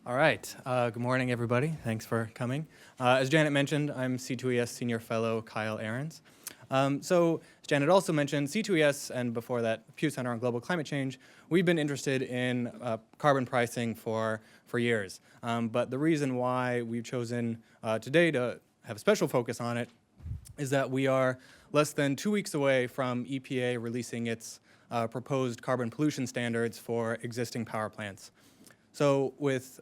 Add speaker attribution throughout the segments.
Speaker 1: All right. Good morning, everybody. Thanks for coming. As Janet mentioned, I'm C2ES Senior Fellow Kyle Ahrens. As Janet also mentioned, C2ES and before that, Pew Center on Global Climate Change, we've been interested in carbon pricing for years. But the reason why we've chosen today to have a special focus on it is that we are less than 2 weeks away from EPA releasing its proposed carbon pollution standards for existing power plants.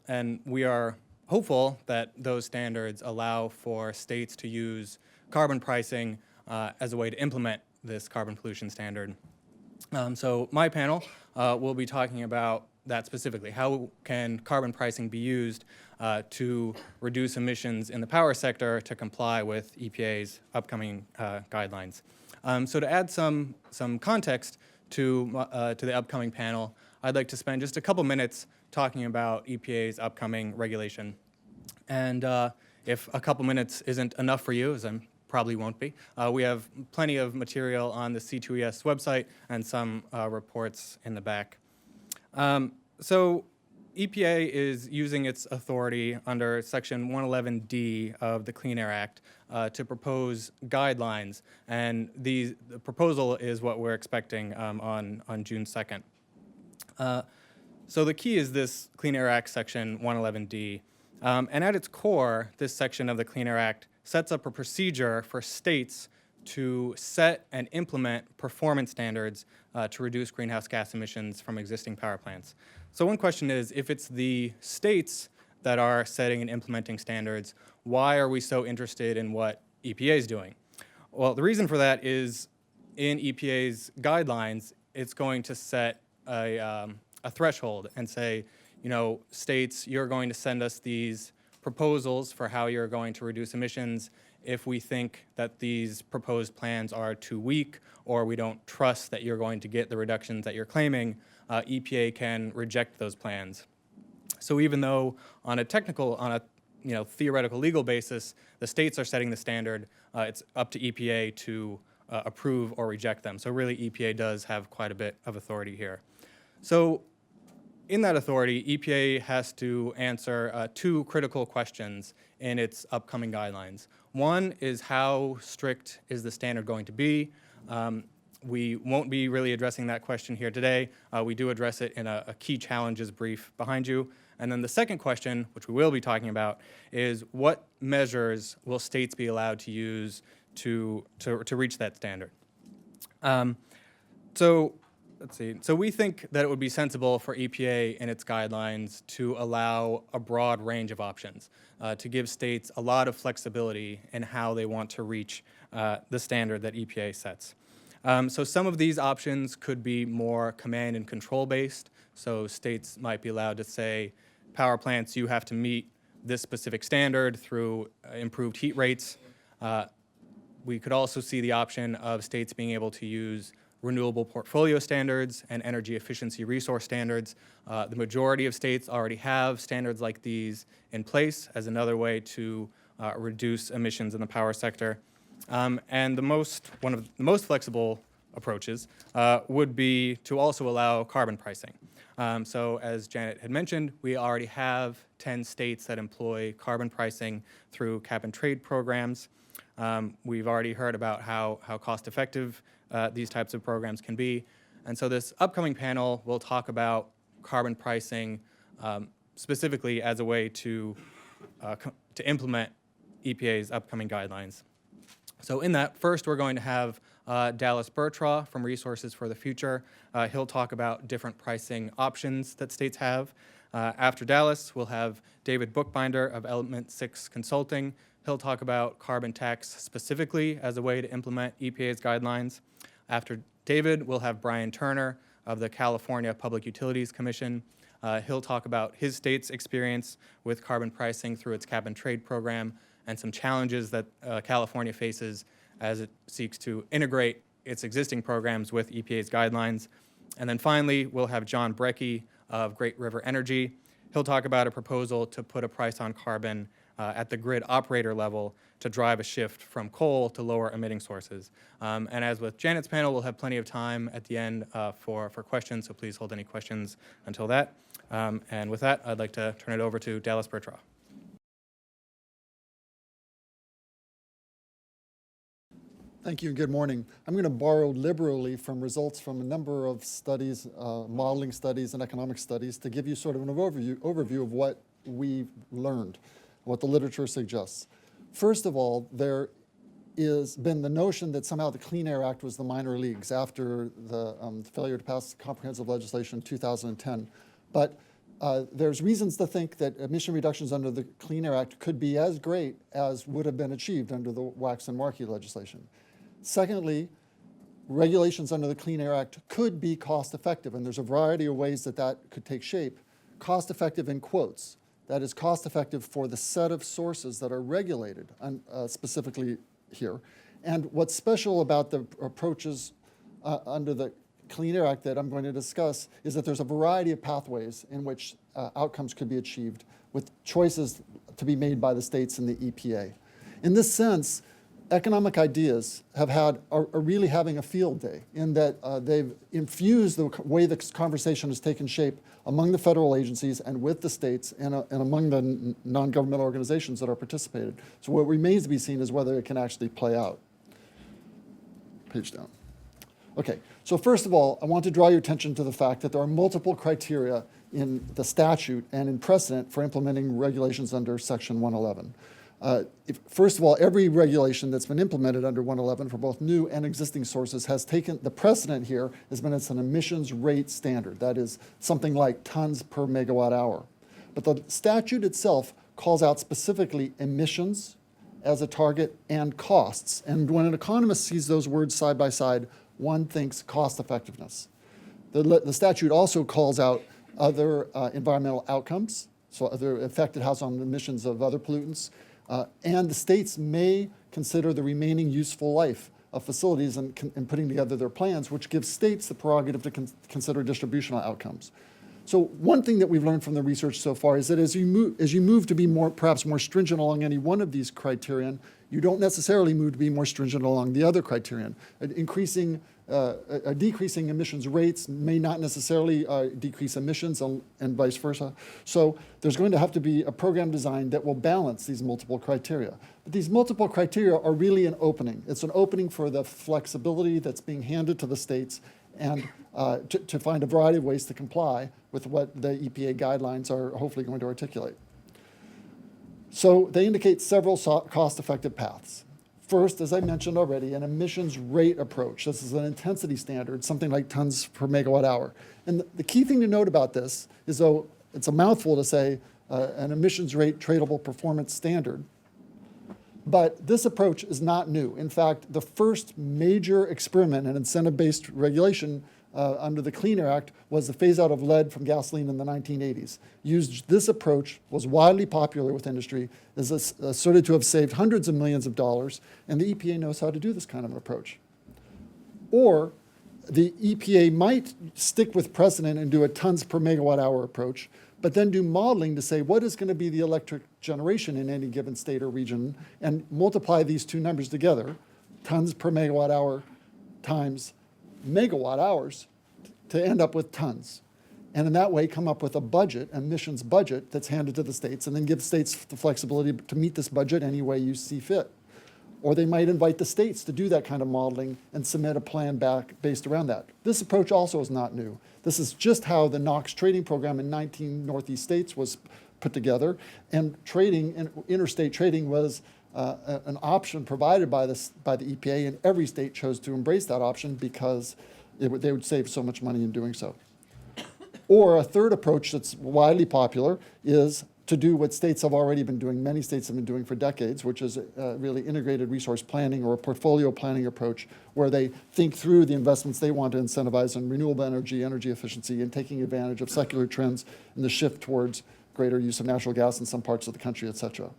Speaker 1: And we are hopeful that those standards allow for states to use carbon pricing as a way to implement this carbon pollution standard. So my panel will be talking about that specifically. How can carbon pricing be used to reduce emissions in the power sector to comply with EPA's upcoming guidelines? So to add some context to the upcoming panel, I'd like to spend just a couple minutes talking about EPA's upcoming regulation. And if a couple minutes isn't enough for you, as I probably won't be, we have plenty of material on the C2ES website and some reports in the back. So EPA is using its authority under Section 111D of the Clean Air Act to propose guidelines, and the proposal is what we're expecting on June 2nd. So the key is this Clean Air Act Section 111D. And at its core, this section of the Clean Air Act sets up a procedure for states to set and implement performance standards to reduce greenhouse gas emissions from existing power plants. So one question is, if it's the states that are setting and implementing standards, why are we so interested in what EPA is doing? Well, the reason for that is in EPA's guidelines, it's going to set a threshold and say, states, you're going to send us these proposals for how you're going to reduce emissions. If we think that these proposed plans are too weak or we don't trust that you're going to get the reductions that you're claiming, EPA can reject those plans. So even though on a theoretical legal basis, the states are setting the standard, it's up to EPA to approve or reject them. So really EPA does have quite a bit of authority here. So in that authority, EPA has to answer two critical questions in its upcoming guidelines. One is, how strict is the standard going to be? We won't be really addressing that question here today. We do address it in a key challenges brief behind you. And then the second question, which we will be talking about, is what measures will states be allowed to use to reach that standard? Let's see. So we think that it would be sensible for EPA in its guidelines to allow a broad range of options, to give states a lot of flexibility in how they want to reach the standard that EPA sets. So some of these options could be more command and control based. So states might be allowed to say, power plants, you have to meet this specific standard through improved heat rates. We could also see the option of states being able to use renewable portfolio standards and energy efficiency resource standards. The majority of states already have standards like these in place as another way to reduce emissions in the power sector. And one of the most flexible approaches would be to also allow carbon pricing. So as Janet had mentioned, we already have 10 states that employ carbon pricing through cap and trade programs. We've already heard about how cost-effective these types of programs can be. And so this upcoming panel will talk about carbon pricing specifically as a way to implement EPA's upcoming guidelines. So in that, first we're going to have Dallas Burtraw from Resources for the Future. He'll talk about different pricing options that states have. After Dallas, we'll have David Bookbinder of Element 6 Consulting. He'll talk about carbon tax specifically as a way to implement EPA's guidelines. After David, we'll have Brian Turner of the California Public Utilities Commission. He'll talk about his state's experience with carbon pricing through its cap and trade program and some challenges that California faces as it seeks to integrate its existing programs with EPA's guidelines. And then finally, we'll have John Brecky of Great River Energy. He'll talk about a proposal to put a price on carbon at the grid operator level to drive a shift from coal to lower emitting sources. And as with Janet's panel, we'll have plenty of time at the end for questions, so please hold any questions until that. And with that, I'd like to turn it over to Dallas Burtraw.
Speaker 2: Thank you and good morning. I'm going to borrow liberally from results from a number of studies, modeling studies and economic studies, to give you sort of an overview of what we've learned, what the literature suggests. First of all, there has been the notion that somehow the Clean Air Act was the minor leagues after the failure to pass comprehensive legislation in 2010. But there's reasons to think that emission reductions under the Clean Air Act could be as great as would have been achieved under the Waxman-Markey legislation. Secondly, regulations under the Clean Air Act could be cost effective, and there's a variety of ways that that could take shape. Cost effective in quotes. That is cost effective for the set of sources that are regulated, specifically here. And what's special about the approaches under the Clean Air Act that I'm going to discuss is that there's a variety of pathways in which outcomes could be achieved with choices to be made by the states and the EPA. In this sense, economic ideas are really having a field day in that they've infused the way the conversation has taken shape among the federal agencies and with the states and among the non-governmental organizations that are participated. So what remains to be seen is whether it can actually play out. Page down. Okay, so first of all, I want to draw your attention to the fact that there are multiple criteria in the statute and in precedent for implementing regulations under Section 111. First of all, every regulation that's been implemented under 111 for both new and existing sources has taken, the precedent here has been it's an emissions rate standard. That is something like tons per megawatt hour. But the statute itself calls out specifically emissions as a target and costs. And when an economist sees those words side by side, one thinks cost effectiveness. The statute also calls out other environmental outcomes, so other effect it has on emissions of other pollutants. And the states may consider the remaining useful life of facilities in putting together their plans, which gives states the prerogative to consider distributional outcomes. So one thing that we've learned from the research so far is that as you move to be perhaps more stringent along any one of these criterion, you don't necessarily move to be more stringent along the other criterion. Decreasing emissions rates may not necessarily decrease emissions and vice versa. So there's going to have to be a program design that will balance these multiple criteria. But these multiple criteria are really an opening. It's an opening for the flexibility that's being handed to the states and to find a variety of ways to comply with what the EPA guidelines are hopefully going to articulate. So they indicate several cost-effective paths. First, as I mentioned already, an emissions rate approach. This is an intensity standard, something like tons per megawatt hour. And the key thing to note about this is, though it's a mouthful to say an emissions rate tradable performance standard, but this approach is not new. In fact, the first major experiment in incentive-based regulation under the Clean Air Act was the phase-out of lead from gasoline in the 1980s. This approach was widely popular with industry, is asserted to have saved hundreds of millions of dollars, and the EPA knows how to do this kind of an approach. Or the EPA might stick with precedent and do a tons per megawatt hour approach, but then do modeling to say what is going to be the electric generation in any given state or region, and multiply these two numbers together, tons per megawatt hour times megawatt hours, to end up with tons. And in that way come up with a budget, emissions budget, that's handed to the states, and then give states the flexibility to meet this budget any way you see fit. Or they might invite the states to do that kind of modeling and submit a plan back based around that. This approach also is not new. This is just how the NOx trading program in 19 Northeast states was put together, and interstate trading was an option provided by the EPA, and every state chose to embrace that option because they would save so much money in doing so. Or a third approach that's widely popular is to do what states have already been doing, many states have been doing for decades, which is really integrated resource planning or a portfolio planning approach, where they think through the investments they want to incentivize in renewable energy, energy efficiency, and taking advantage of secular trends and the shift towards greater use of natural gas in some parts of the country, et cetera.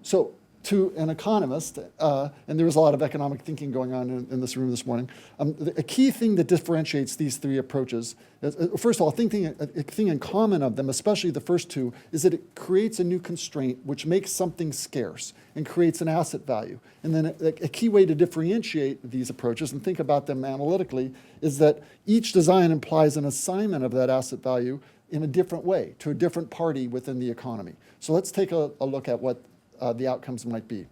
Speaker 2: So to an economist, and there was a lot of economic thinking going on in this room this morning, a key thing that differentiates these three approaches is, first of all, a thing in common of them, especially the first two, is that it creates a new constraint which makes something scarce and creates an asset value. And then a key way to differentiate these approaches and think about them analytically is that each design implies an assignment of that asset value in a different way to a different party within the economy. So let's take a look at what the outcomes might be.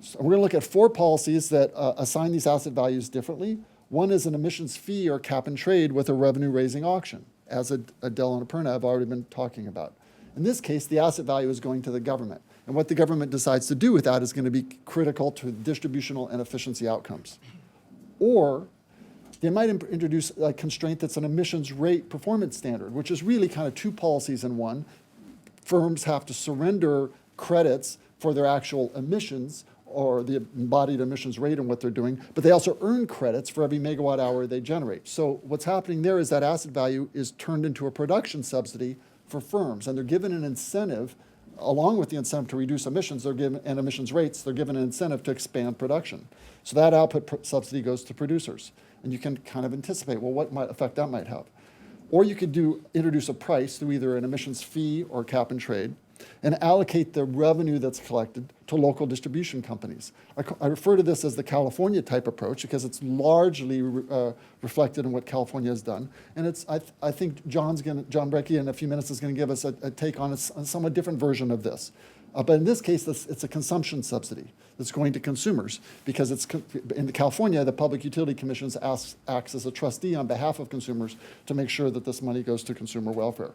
Speaker 2: So we're going to look at 4 policies that assign these asset values differently. One is an emissions fee or cap and trade with a revenue-raising auction, as Adele and Aparna have already been talking about. In this case, the asset value is going to the government. And what the government decides to do with that is going to be critical to distributional and efficiency outcomes. Or they might introduce a constraint that's an emissions rate performance standard, which is really kind of 2 policies in one. Firms have to surrender credits for their actual emissions or the embodied emissions rate and what they're doing, but they also earn credits for every megawatt hour they generate. So what's happening there is that asset value is turned into a production subsidy for firms, and they're given an incentive, along with the incentive to reduce emissions, they're given, and emissions rates, they're given an incentive to expand production. So that output subsidy goes to producers, and you can kind of anticipate, well, what effect that might have. Or you could introduce a price through either an emissions fee or cap and trade, and allocate the revenue that's collected to local distribution companies. I refer to this as the California type approach because it's largely reflected in what California has done. And I think John Brekke in a few minutes is going to give us a take on a somewhat different version of this. But in this case, it's a consumption subsidy that's going to consumers because in California, the Public Utility Commission acts as a trustee on behalf of consumers to make sure that this money goes to consumer welfare,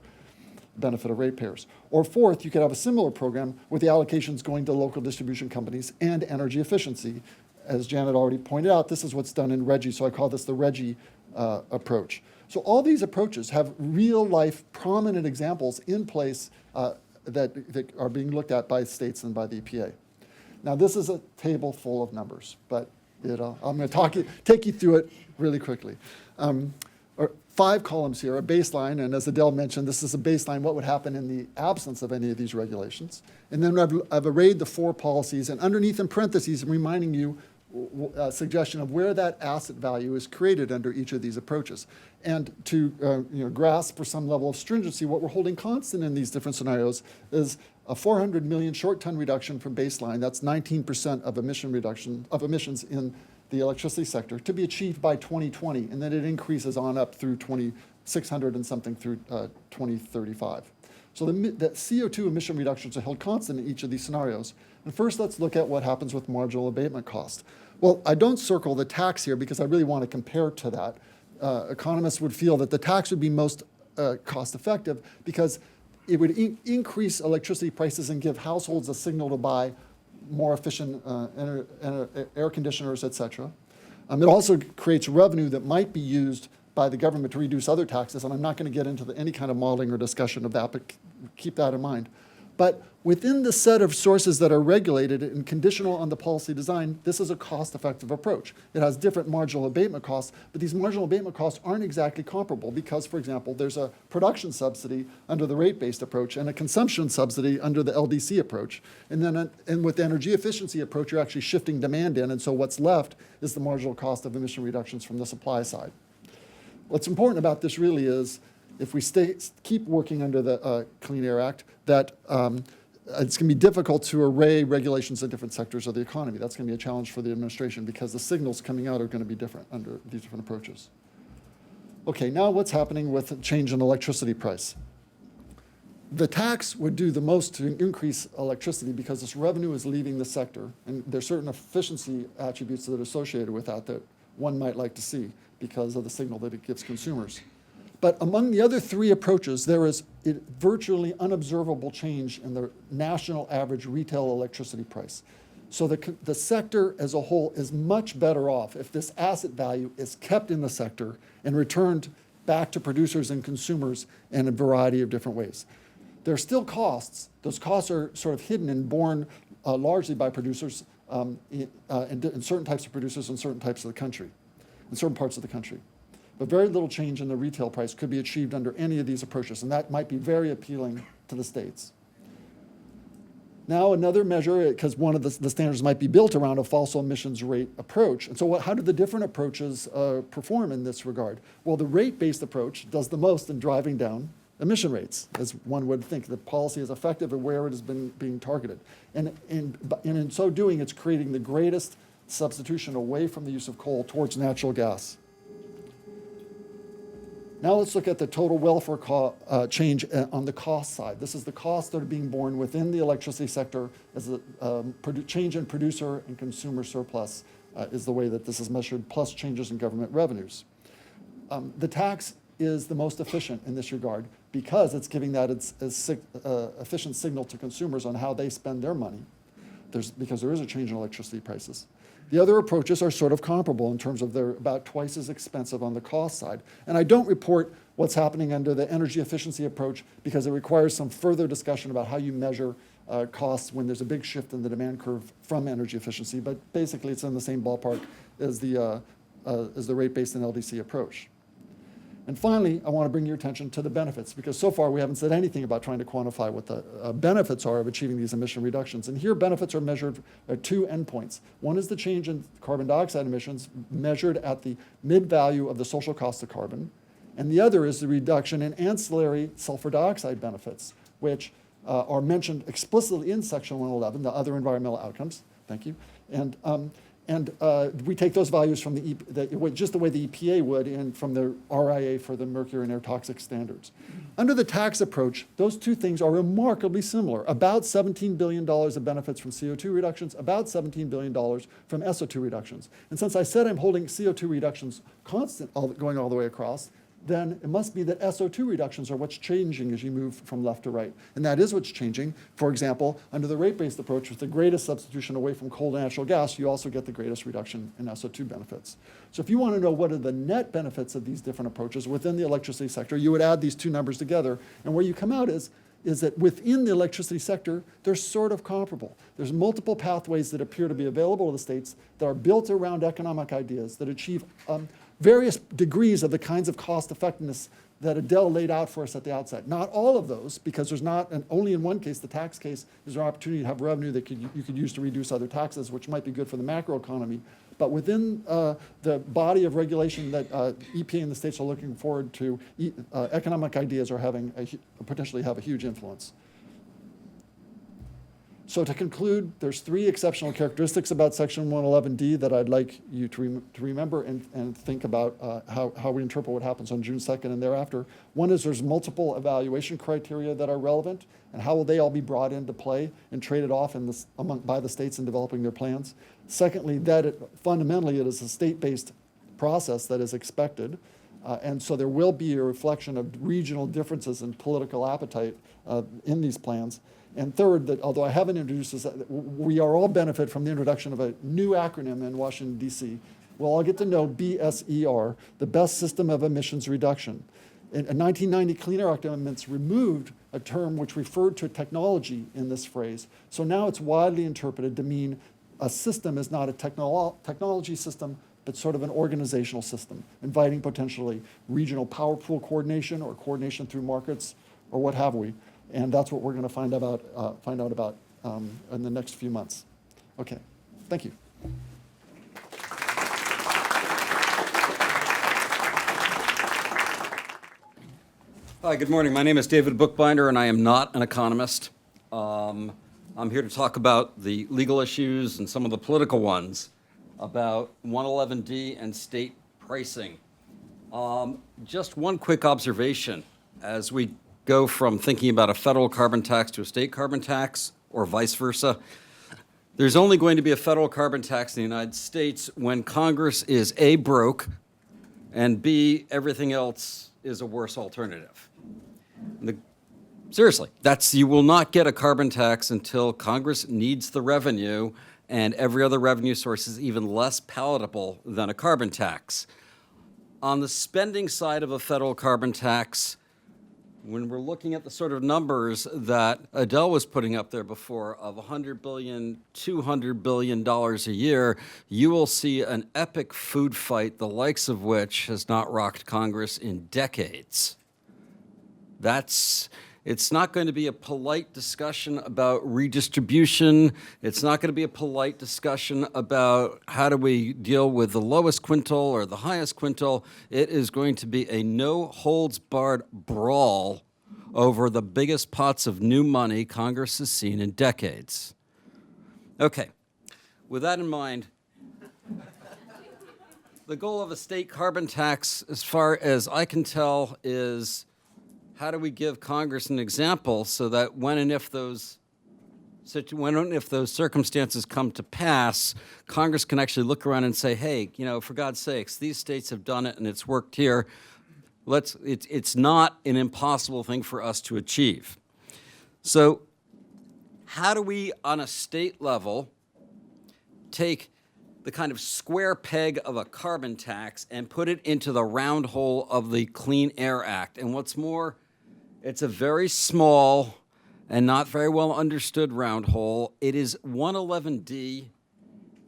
Speaker 2: benefit of ratepayers. Or fourth, you could have a similar program with the allocations going to local distribution companies and energy efficiency. As Janet already pointed out, this is what's done in RGGI, so I call this the RGGI approach. So all these approaches have real-life prominent examples in place that are being looked at by states and by the EPA. Now, this is a table full of numbers, but I'm going to take you through it really quickly. 5 columns here, a baseline, and as Adele mentioned, this is a baseline, what would happen in the absence of any of these regulations. And then I've arrayed the 4 policies, and underneath in parentheses, I'm reminding you a suggestion of where that asset value is created under each of these approaches. And to grasp for some level of stringency, what we're holding constant in these different scenarios is a 400 million short ton reduction from baseline. That's 19% of emissions in the electricity sector to be achieved by 2020, and then it increases on up through 2600 and something through 2035. So the CO2 emission reductions are held constant in each of these scenarios. And first, let's look at what happens with marginal abatement cost. Well, I don't circle the tax here because I really want to compare to that. Economists would feel that the tax would be most cost effective because it would increase electricity prices and give households a signal to buy more efficient air conditioners, et cetera. It also creates revenue that might be used by the government to reduce other taxes, and I'm not going to get into any kind of modeling or discussion of that, but keep that in mind. But within the set of sources that are regulated and conditional on the policy design, this is a cost-effective approach. It has different marginal abatement costs, but these marginal abatement costs aren't exactly comparable because, for example, there's a production subsidy under the rate-based approach and a consumption subsidy under the LDC approach. And then with the energy efficiency approach, you're actually shifting demand in, and so what's left is the marginal cost of emission reductions from the supply side. What's important about this really is if we keep working under the Clean Air Act, that it's going to be difficult to array regulations in different sectors of the economy. That's going to be a challenge for the administration because the signals coming out are going to be different under these different approaches. Okay, now what's happening with the change in electricity price? The tax would do the most to increase electricity because this revenue is leaving the sector, and there's certain efficiency attributes that are associated with that one might like to see because of the signal that it gives consumers. But among the other 3 approaches, there is a virtually unobservable change in the national average retail electricity price. So the sector as a whole is much better off if this asset value is kept in the sector and returned back to producers and consumers in a variety of different ways. There are still costs. Those costs are sort of hidden and borne largely by producers in certain types of producers in certain types of the country, in certain parts of the country. But very little change in the retail price could be achieved under any of these approaches, and that might be very appealing to the states. Now another measure, because one of the standards might be built around a fossil emissions rate approach. And so how do the different approaches perform in this regard? Well, the rate-based approach does the most in driving down emission rates, as one would think. The policy is effective at where it has been being targeted. And in so doing, it's creating the greatest substitution away from the use of coal towards natural gas. Now let's look at the total welfare change on the cost side. This is the costs that are being borne within the electricity sector as a change in producer and consumer surplus is the way that this is measured, plus changes in government revenues. The tax is the most efficient in this regard because it's giving that efficient signal to consumers on how they spend their money, because there is a change in electricity prices. The other approaches are sort of comparable in terms of they're about twice as expensive on the cost side. And I don't report what's happening under the energy efficiency approach because it requires some further discussion about how you measure costs when there's a big shift in the demand curve from energy efficiency. But basically, it's in the same ballpark as the rate-based and LDC approach. And finally, I want to bring your attention to the benefits, because so far we haven't said anything about trying to quantify what the benefits are of achieving these emission reductions. And here benefits are measured at two endpoints. One is the change in carbon dioxide emissions measured at the mid-value of the social cost of carbon. And the other is the reduction in ancillary sulfur dioxide benefits, which are mentioned explicitly in Section 111, the other environmental outcomes. Thank you. And we take those values from just the way the EPA would and from the RIA for the mercury and air toxic standards. Under the tax approach, those two things are remarkably similar. About $17 billion of benefits from CO2 reductions, about $17 billion from SO2 reductions. And since I said I'm holding CO2 reductions constant going all the way across, then it must be that SO2 reductions are what's changing as you move from left to right. And that is what's changing. For example, under the rate-based approach, with the greatest substitution away from coal to natural gas, you also get the greatest reduction in SO2 benefits. So if you want to know what are the net benefits of these different approaches within the electricity sector, you would add these two numbers together. And where you come out is that within the electricity sector, they're sort of comparable. There's multiple pathways that appear to be available to the states that are built around economic ideas that achieve various degrees of the kinds of cost effectiveness that Adele laid out for us at the outset. Not all of those, because there's not, and only in one case, the tax case, is there an opportunity to have revenue that you could use to reduce other taxes, which might be good for the macroeconomy. But within the body of regulation that EPA and the states are looking forward to, economic ideas are potentially have a huge influence. So to conclude, there's three exceptional characteristics about Section 111D that I'd like you to remember and think about how we interpret what happens on June 2nd and thereafter. One is there's multiple evaluation criteria that are relevant, and how will they all be brought into play and traded off by the states in developing their plans. Secondly, that fundamentally it is a state-based process that is expected. And so there will be a reflection of regional differences in political appetite in these plans. And third, that although I haven't introduced this, we are all benefit from the introduction of a new acronym in Washington, D.C. We'll all get to know BSER, the Best System of Emissions Reduction. In 1990, Clean Air Act amendments removed a term which referred to technology in this phrase. So now it's widely interpreted to mean a system is not a technology system, but sort of an organizational system, inviting potentially regional power pool coordination or coordination through markets or what have we. And that's what we're going to find out about in the next few months. Okay, thank you.
Speaker 3: Hi, good morning. My name is David Bookbinder, and I am not an economist. I'm here to talk about the legal issues and some of the political ones about 111D and state pricing. Just one quick observation as we go from thinking about a federal carbon tax to a state carbon tax, or vice versa. There's only going to be a federal carbon tax in the United States when Congress is A, broke, and B, everything else is a worse alternative. Seriously, you will not get a carbon tax until Congress needs the revenue and every other revenue source is even less palatable than a carbon tax. On the spending side of a federal carbon tax, when we're looking at the sort of numbers that Adele was putting up there before of $100 billion, $200 billion a year, you will see an epic food fight, the likes of which has not rocked Congress in decades. It's not going to be a polite discussion about redistribution. It's not going to be a polite discussion about how do we deal with the lowest quintile or the highest quintile. It is going to be a no-holds-barred brawl over the biggest pots of new money Congress has seen in decades. Okay, with that in mind, the goal of a state carbon tax, as far as I can tell, is how do we give Congress an example so that when and if those circumstances come to pass, Congress can actually look around and say, hey, for God's sakes, these states have done it and it's worked here. It's not an impossible thing for us to achieve. So how do we, on a state level, take the kind of square peg of a carbon tax and put it into the round hole of the Clean Air Act? And what's more, it's a very small and not very well understood round hole. It is 111D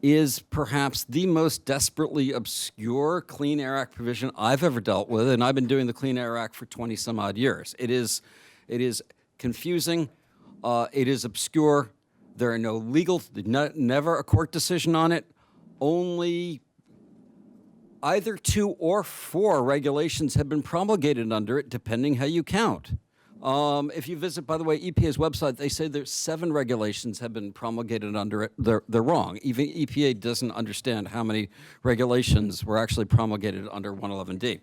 Speaker 3: is perhaps the most desperately obscure Clean Air Act provision I've ever dealt with, and I've been doing the Clean Air Act for 20 some odd years. It is confusing. It is obscure. There are no legal, never a court decision on it. Only either 2 or 4 regulations have been promulgated under it, depending how you count. If you visit, by the way, EPA's website, they say there's 7 regulations have been promulgated under it. They're wrong. Even EPA doesn't understand how many regulations were actually promulgated under 111D.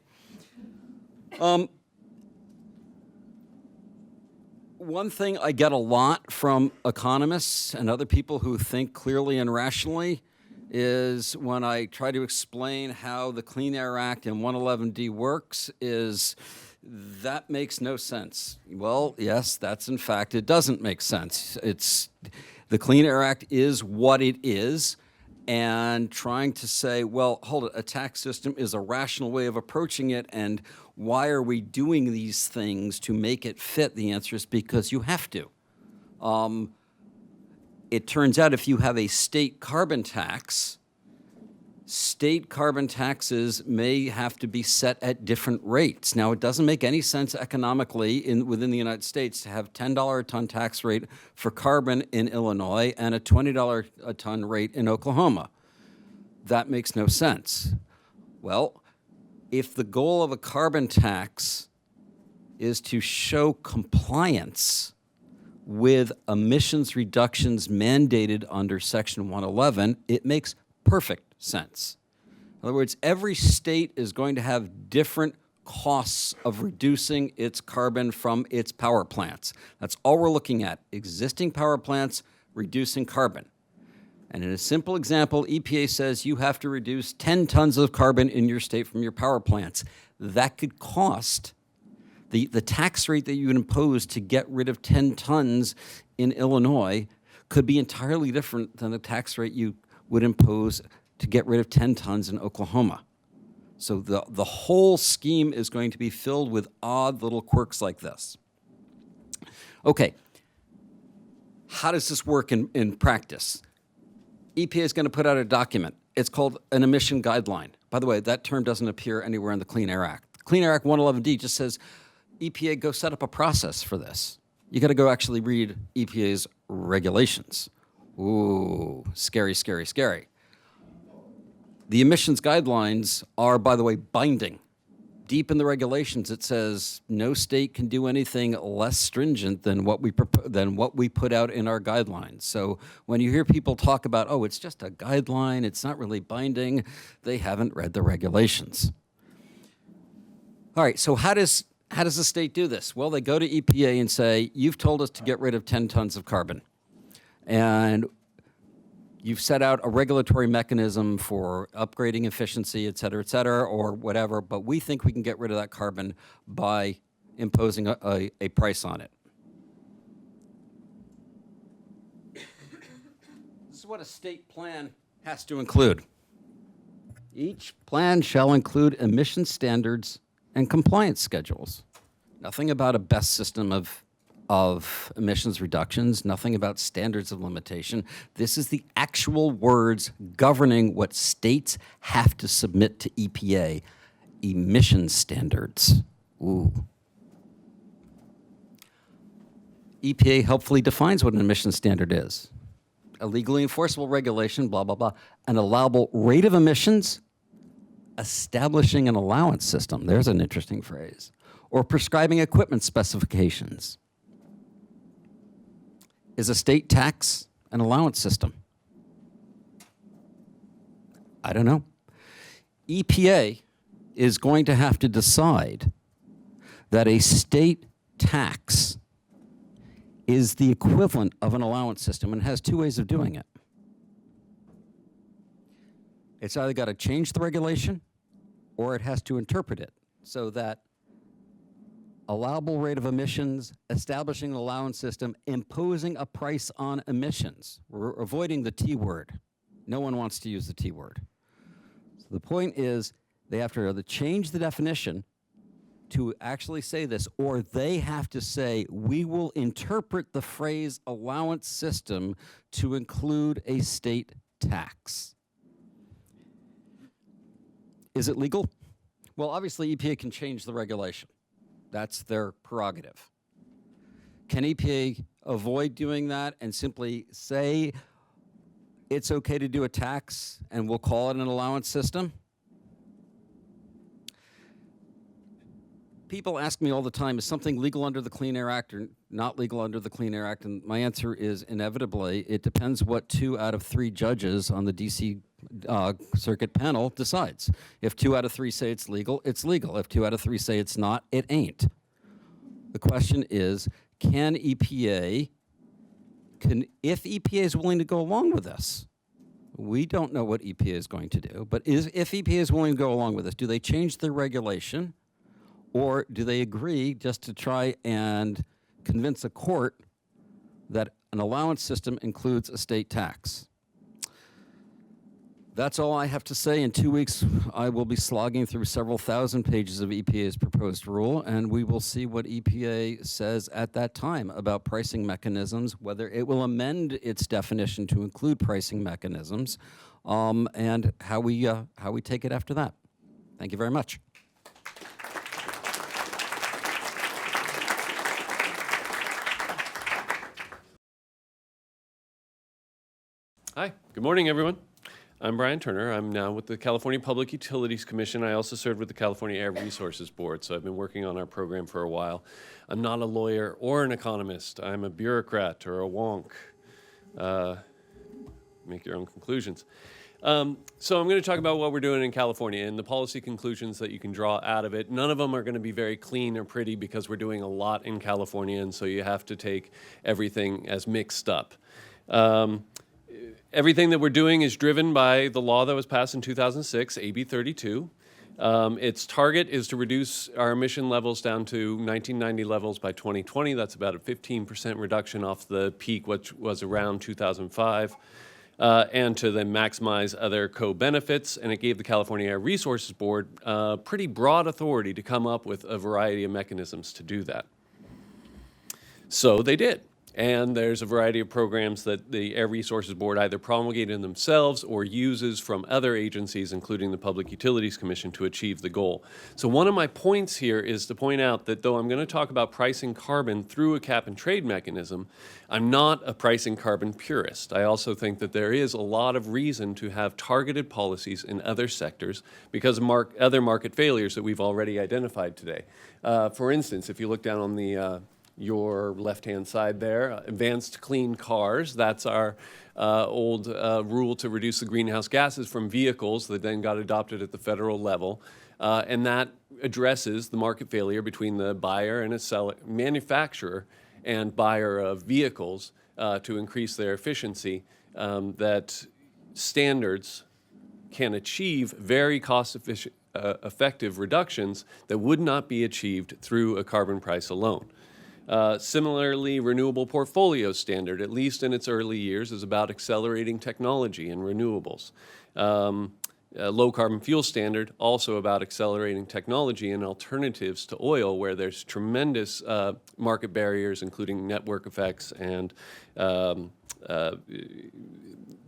Speaker 3: One thing I get a lot from economists and other people who think clearly and rationally is when I try to explain how the Clean Air Act and 111D works is that makes no sense. Well, yes, that's in fact, it doesn't make sense. The Clean Air Act is what it is, and trying to say, well, hold it, a tax system is a rational way of approaching it, and why are we doing these things to make it fit? The answer is because you have to. It turns out if you have a state carbon tax, state carbon taxes may have to be set at different rates. Now, it doesn't make any sense economically within the United States to have $10 a ton tax rate for carbon in Illinois and a $20 a ton rate in Oklahoma. That makes no sense. Well, if the goal of a carbon tax is to show compliance with emissions reductions mandated under Section 111, it makes perfect sense. In other words, every state is going to have different costs of reducing its carbon from its power plants. That's all we're looking at, existing power plants reducing carbon. And in a simple example, EPA says you have to reduce 10 tons of carbon in your state from your power plants. That could cost the tax rate that you would impose to get rid of 10 tons in Illinois could be entirely different than the tax rate you would impose to get rid of 10 tons in Oklahoma. So the whole scheme is going to be filled with odd little quirks like this. Okay, how does this work in practice? EPA is going to put out a document. It's called an emission guideline. By the way, that term doesn't appear anywhere in the Clean Air Act. Clean Air Act 111D just says, EPA, go set up a process for this. You got to go actually read EPA's regulations. Ooh, scary, scary, scary. The emissions guidelines are, by the way, binding. Deep in the regulations, it says no state can do anything less stringent than what we put out in our guidelines. So when you hear people talk about, oh, it's just a guideline, it's not really binding, they haven't read the regulations. All right, so how does the state do this? Well, they go to EPA and say, you've told us to get rid of 10 tons of carbon. And you've set out a regulatory mechanism for upgrading efficiency, et cetera, or whatever, but we think we can get rid of that carbon by imposing a price on it. This is what a state plan has to include. Each plan shall include emission standards and compliance schedules. Nothing about a best system of emissions reductions, nothing about standards of limitation. This is the actual words governing what states have to submit to EPA, emission standards. Ooh. EPA helpfully defines what an emission standard is. A legally enforceable regulation, blah, blah, blah. An allowable rate of emissions, establishing an allowance system. There's an interesting phrase. Or prescribing equipment specifications. Is a state tax an allowance system? I don't know. EPA is going to have to decide that a state tax is the equivalent of an allowance system, and has two ways of doing it. It's either got to change the regulation or it has to interpret it so that allowable rate of emissions, establishing an allowance system, imposing a price on emissions. We're avoiding the T word. No one wants to use the T word. So the point is they have to either change the definition to actually say this, or they have to say, we will interpret the phrase allowance system to include a state tax. Is it legal? Well, obviously, EPA can change the regulation. That's their prerogative. Can EPA avoid doing that and simply say it's okay to do a tax and we'll call it an allowance system? People ask me all the time, is something legal under the Clean Air Act or not legal under the Clean Air Act? And my answer is inevitably, it depends what 2 out of 3 judges on the DC Circuit panel decides. If 2 out of 3 say it's legal, it's legal. If 2 out of 3 say it's not, it ain't. The question is, can EPA, if EPA is willing to go along with this, we don't know what EPA is going to do, but if EPA is willing to go along with this, do they change their regulation? Or do they agree just to try and convince a court that an allowance system includes a state tax? That's all I have to say. In 2 weeks, I will be slogging through several thousand pages of EPA's proposed rule, and we will see what EPA says at that time about pricing mechanisms, whether it will amend its definition to include pricing mechanisms, and how we take it after that. Thank you very much.
Speaker 4: Hi, good morning, everyone. I'm Brian Turner. I'm now with the California Public Utilities Commission. I also served with the California Air Resources Board, so I've been working on our program for a while. I'm not a lawyer or an economist. I'm a bureaucrat or a wonk. Make your own conclusions. So I'm going to talk about what we're doing in California and the policy conclusions that you can draw out of it. None of them are going to be very clean or pretty because we're doing a lot in California, and so you have to take everything as mixed up. Everything that we're doing is driven by the law that was passed in 2006, AB 32. Its target is to reduce our emission levels down to 1990 levels by 2020. That's about a 15% reduction off the peak, which was around 2005, and to then maximize other co-benefits. And it gave the California Air Resources Board pretty broad authority to come up with a variety of mechanisms to do that. So they did. And there's a variety of programs that the Air Resources Board either promulgated themselves or uses from other agencies, including the Public Utilities Commission, to achieve the goal. So one of my points here is to point out that though I'm going to talk about pricing carbon through a cap and trade mechanism, I'm not a pricing carbon purist. I also think that there is a lot of reason to have targeted policies in other sectors because of other market failures that we've already identified today. For instance, if you look down on the your left-hand side there, advanced clean cars. That's our old rule to reduce the greenhouse gases from vehicles that then got adopted at the federal level. And that addresses the market failure between the buyer and a manufacturer and buyer of vehicles to increase their efficiency, that standards can achieve very cost-efficient, effective reductions that would not be achieved through a carbon price alone. Similarly, renewable portfolio standard, at least in its early years, is about accelerating technology and renewables. Low carbon fuel standard, also about accelerating technology and alternatives to oil, where there's tremendous market barriers, including network effects and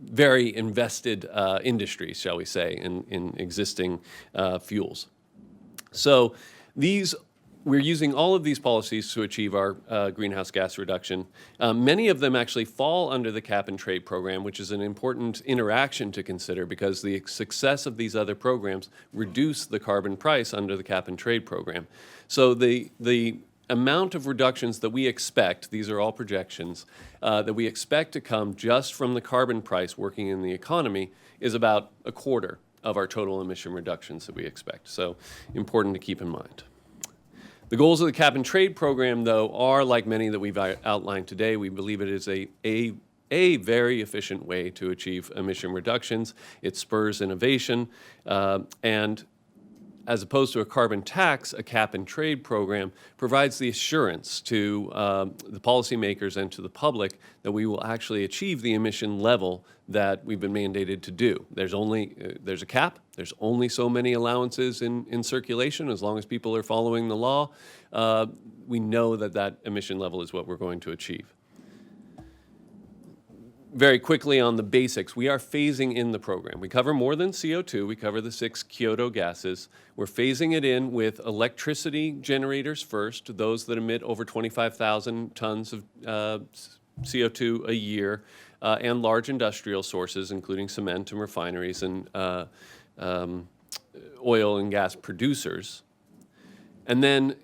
Speaker 4: very invested industries, shall we say, in existing fuels. So these we're using all of these policies to achieve our greenhouse gas reduction. Many of them actually fall under the cap and trade program, which is an important interaction to consider because the success of these other programs reduce the carbon price under the cap and trade program. So the amount of reductions that we expect, these are all projections, that we expect to come just from the carbon price working in the economy is about a quarter of our total emission reductions that we expect. So important to keep in mind. The goals of the cap and trade program, though, are like many that we've outlined today. We believe it is a very efficient way to achieve emission reductions. It spurs innovation, and as opposed to a carbon tax, a cap and trade program provides the assurance to the policymakers and to the public that we will actually achieve the emission level that we've been mandated to do. There's a cap. There's only so many allowances in circulation. As long as people are following the law, we know that that emission level is what we're going to achieve. Very quickly on the basics, we are phasing in the program. We cover more than CO2. We cover the 6 Kyoto gases. We're phasing it in with electricity generators first, those that emit over 25,000 tons of CO2 a year, and large industrial sources, including cement and refineries and oil and gas producers. And then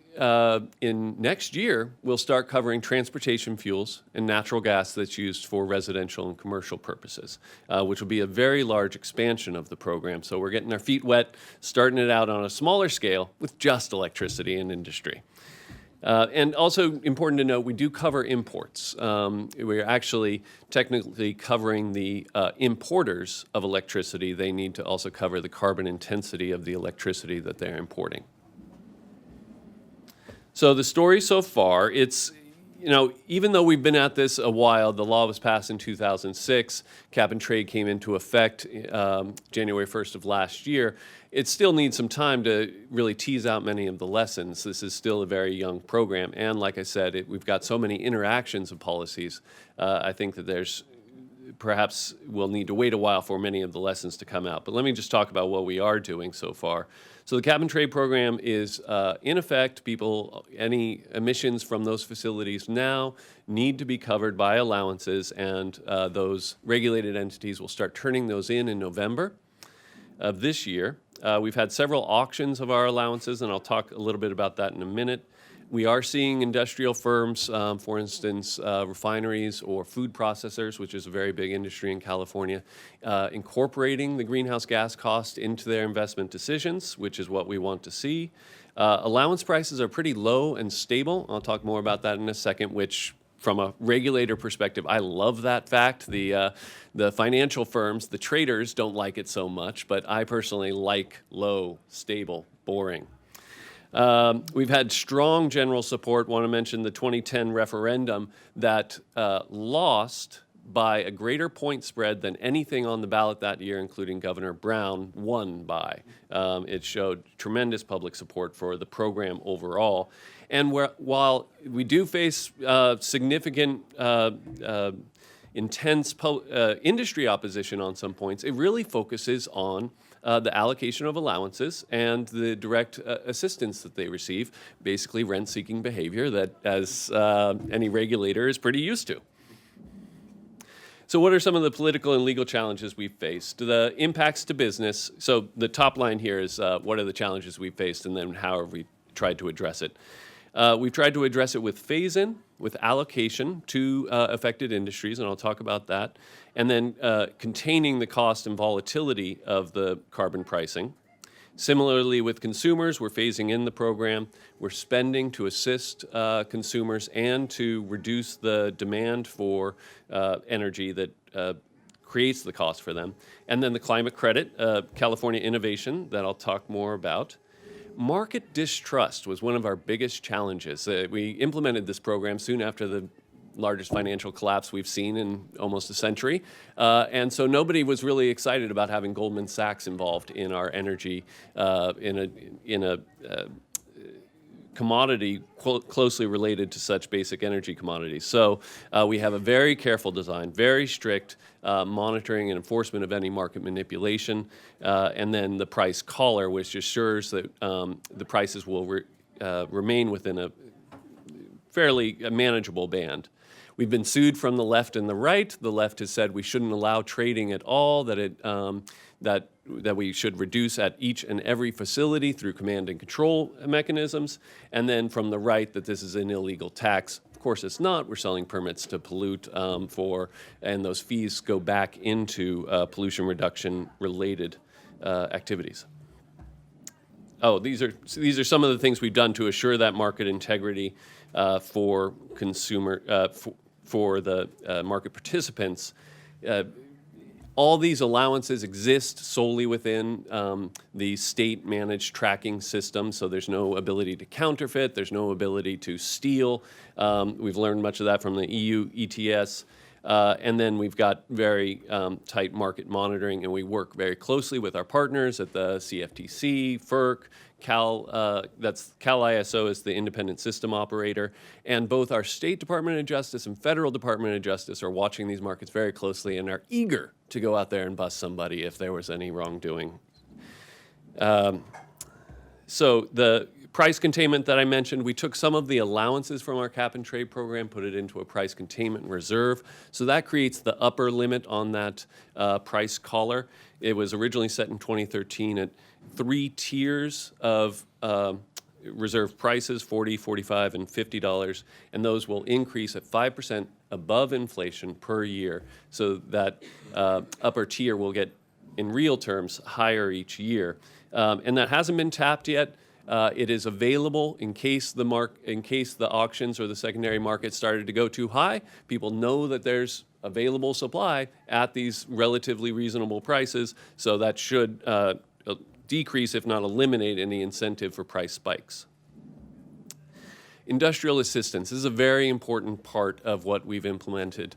Speaker 4: in next year, we'll start covering transportation fuels and natural gas that's used for residential and commercial purposes, which will be a very large expansion of the program. So we're getting our feet wet, starting it out on a smaller scale with just electricity and industry. And also important to note, we do cover imports. We're actually technically covering the importers of electricity. They need to also cover the carbon intensity of the electricity that they're importing. So the story so far, it's, even though we've been at this a while, the law was passed in 2006, cap and trade came into effect January 1st of last year, it still needs some time to really tease out many of the lessons. This is still a very young program, and like I said, we've got so many interactions of policies. I think that perhaps we'll need to wait a while for many of the lessons to come out. But let me just talk about what we are doing so far. So the cap and trade program is in effect. Any emissions from those facilities now need to be covered by allowances, and those regulated entities will start turning those in November of this year. We've had several auctions of our allowances, and I'll talk a little bit about that in a minute. We are seeing industrial firms, for instance, refineries or food processors, which is a very big industry in California, incorporating the greenhouse gas cost into their investment decisions, which is what we want to see. Allowance prices are pretty low and stable. I'll talk more about that in a second, which from a regulator perspective, I love that fact. The financial firms, the traders don't like it so much, but I personally like low, stable, boring. We've had strong general support. Want to mention the 2010 referendum that lost by a greater point spread than anything on the ballot that year, including Governor Brown, won by. It showed tremendous public support for the program overall. And while we do face significant intense industry opposition on some points, it really focuses on the allocation of allowances and the direct assistance that they receive, basically rent-seeking behavior that, as any regulator is pretty used to. So what are some of the political and legal challenges we've faced? The impacts to business. So the top line here is what are the challenges we've faced, and then how have we tried to address it. We've tried to address it with phase-in, with allocation to affected industries, and I'll talk about that, and then containing the cost and volatility of the carbon pricing. Similarly, with consumers, we're phasing in the program. We're spending to assist consumers and to reduce the demand for energy that creates the cost for them. And then the climate credit, California innovation, that I'll talk more about. Market distrust was one of our biggest challenges. We implemented this program soon after the largest financial collapse we've seen in almost a century. And so nobody was really excited about having Goldman Sachs involved in our energy in a commodity closely related to such basic energy commodities. So we have a very careful design, very strict monitoring and enforcement of any market manipulation, and then the price collar, which assures that the prices will remain within a fairly manageable band. We've been sued from the left and the right. The left has said we shouldn't allow trading at all, that we should reduce at each and every facility through command and control mechanisms. And then from the right, that this is an illegal tax. Of course, it's not. We're selling permits to pollute and those fees go back into pollution reduction related activities. Oh, these are some of the things we've done to assure that market integrity for the market participants. All these allowances exist solely within the state-managed tracking system, so there's no ability to counterfeit, there's no ability to steal. We've learned much of that from the EU ETS. And then we've got very tight market monitoring, and we work very closely with our partners at the CFTC, FERC, Cal ISO is the independent system operator, and both our State Department of Justice and Federal Department of Justice are watching these markets very closely and are eager to go out there and bust somebody if there was any wrongdoing. So the price containment that I mentioned, we took some of the allowances from our cap and trade program, put it into a price containment reserve. So that creates the upper limit on that price collar. It was originally set in 2013 at 3 tiers of reserve prices, $40, $45, and $50, and those will increase at 5% above inflation per year. So that upper tier will get, in real terms, higher each year. And that hasn't been tapped yet. It is available in case the auctions or the secondary market started to go too high. People know that there's available supply at these relatively reasonable prices, so that should decrease, if not eliminate, any incentive for price spikes. Industrial assistance is a very important part of what we've implemented.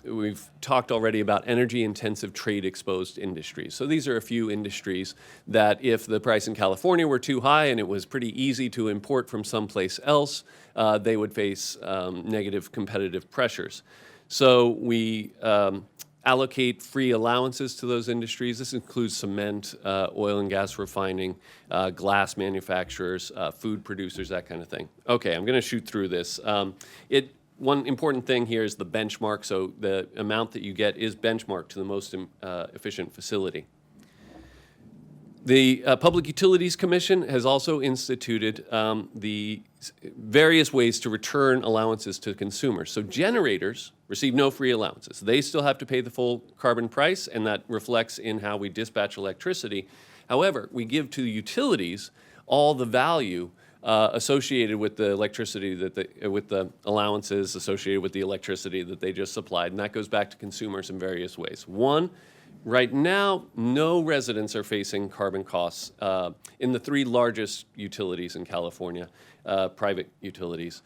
Speaker 4: We've talked already about energy-intensive trade-exposed industries. So these are a few industries that if the price in California were too high and it was pretty easy to import from someplace else, they would face negative competitive pressures. So we allocate free allowances to those industries. This includes cement, oil and gas refining, glass manufacturers, food producers, that kind of thing. Okay, I'm going to shoot through this. One important thing here is the benchmark. So the amount that you get is benchmarked to the most efficient facility. The Public Utilities Commission has also instituted the various ways to return allowances to consumers. So generators receive no free allowances. They still have to pay the full carbon price, and that reflects in how we dispatch electricity. However, we give to the utilities all the value associated with the electricity with the allowances associated with the electricity that they just supplied, and that goes back to consumers in various ways. One, right now, no residents are facing carbon costs in the 3 largest utilities in California, private utilities.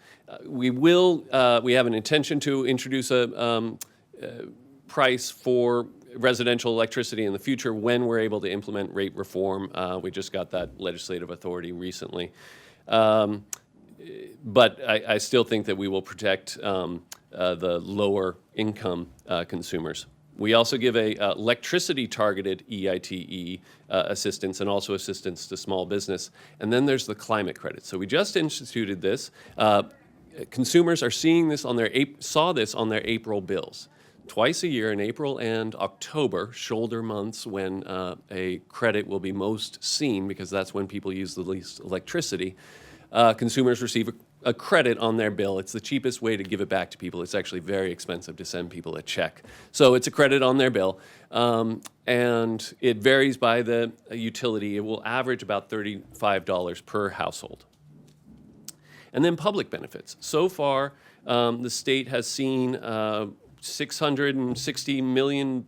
Speaker 4: We have an intention to introduce a price for residential electricity in the future when we're able to implement rate reform. We just got that legislative authority recently. But I still think that we will protect the lower income consumers. We also give a electricity-targeted EITE assistance and also assistance to small business. And then there's the climate credit. So we just instituted this. Consumers are seeing this saw this on their April bills. Twice a year in April and October, shoulder months when a credit will be most seen because that's when people use the least electricity, consumers receive a credit on their bill. It's the cheapest way to give it back to people. It's actually very expensive to send people a check. So it's a credit on their bill, and it varies by the utility. It will average about $35 per household. And then public benefits. So far, the state has seen $660 million.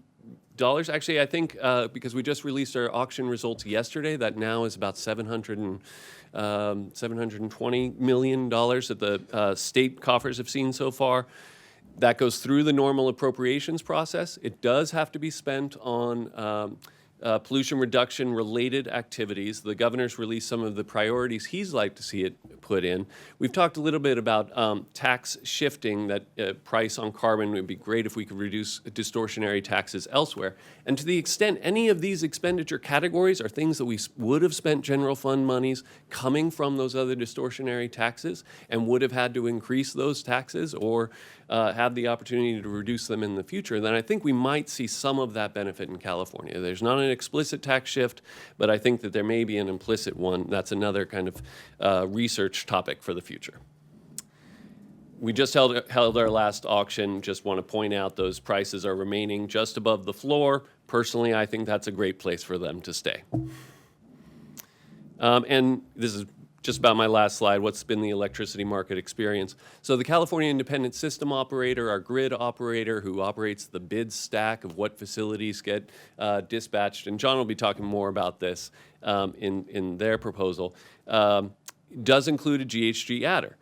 Speaker 4: Actually, I think because we just released our auction results yesterday, that now is about $720 million that the state coffers have seen so far. That goes through the normal appropriations process. It does have to be spent on pollution reduction related activities. The governor's released some of the priorities he's like to see it put in. We've talked a little bit about tax shifting, that price on carbon would be great if we could reduce distortionary taxes elsewhere. And to the extent any of these expenditure categories are things that we would have spent general fund monies coming from those other distortionary taxes and would have had to increase those taxes or have the opportunity to reduce them in the future, then I think we might see some of that benefit in California. There's not an explicit tax shift, but I think that there may be an implicit one. That's another kind of research topic for the future. We just held our last auction. Just want to point out those prices are remaining just above the floor. Personally, I think that's a great place for them to stay. And this is just about my last slide. What's been the electricity market experience? So the California Independent System Operator, our grid operator who operates the bid stack of what facilities get dispatched, and John will be talking more about this in their proposal, does include a GHG adder.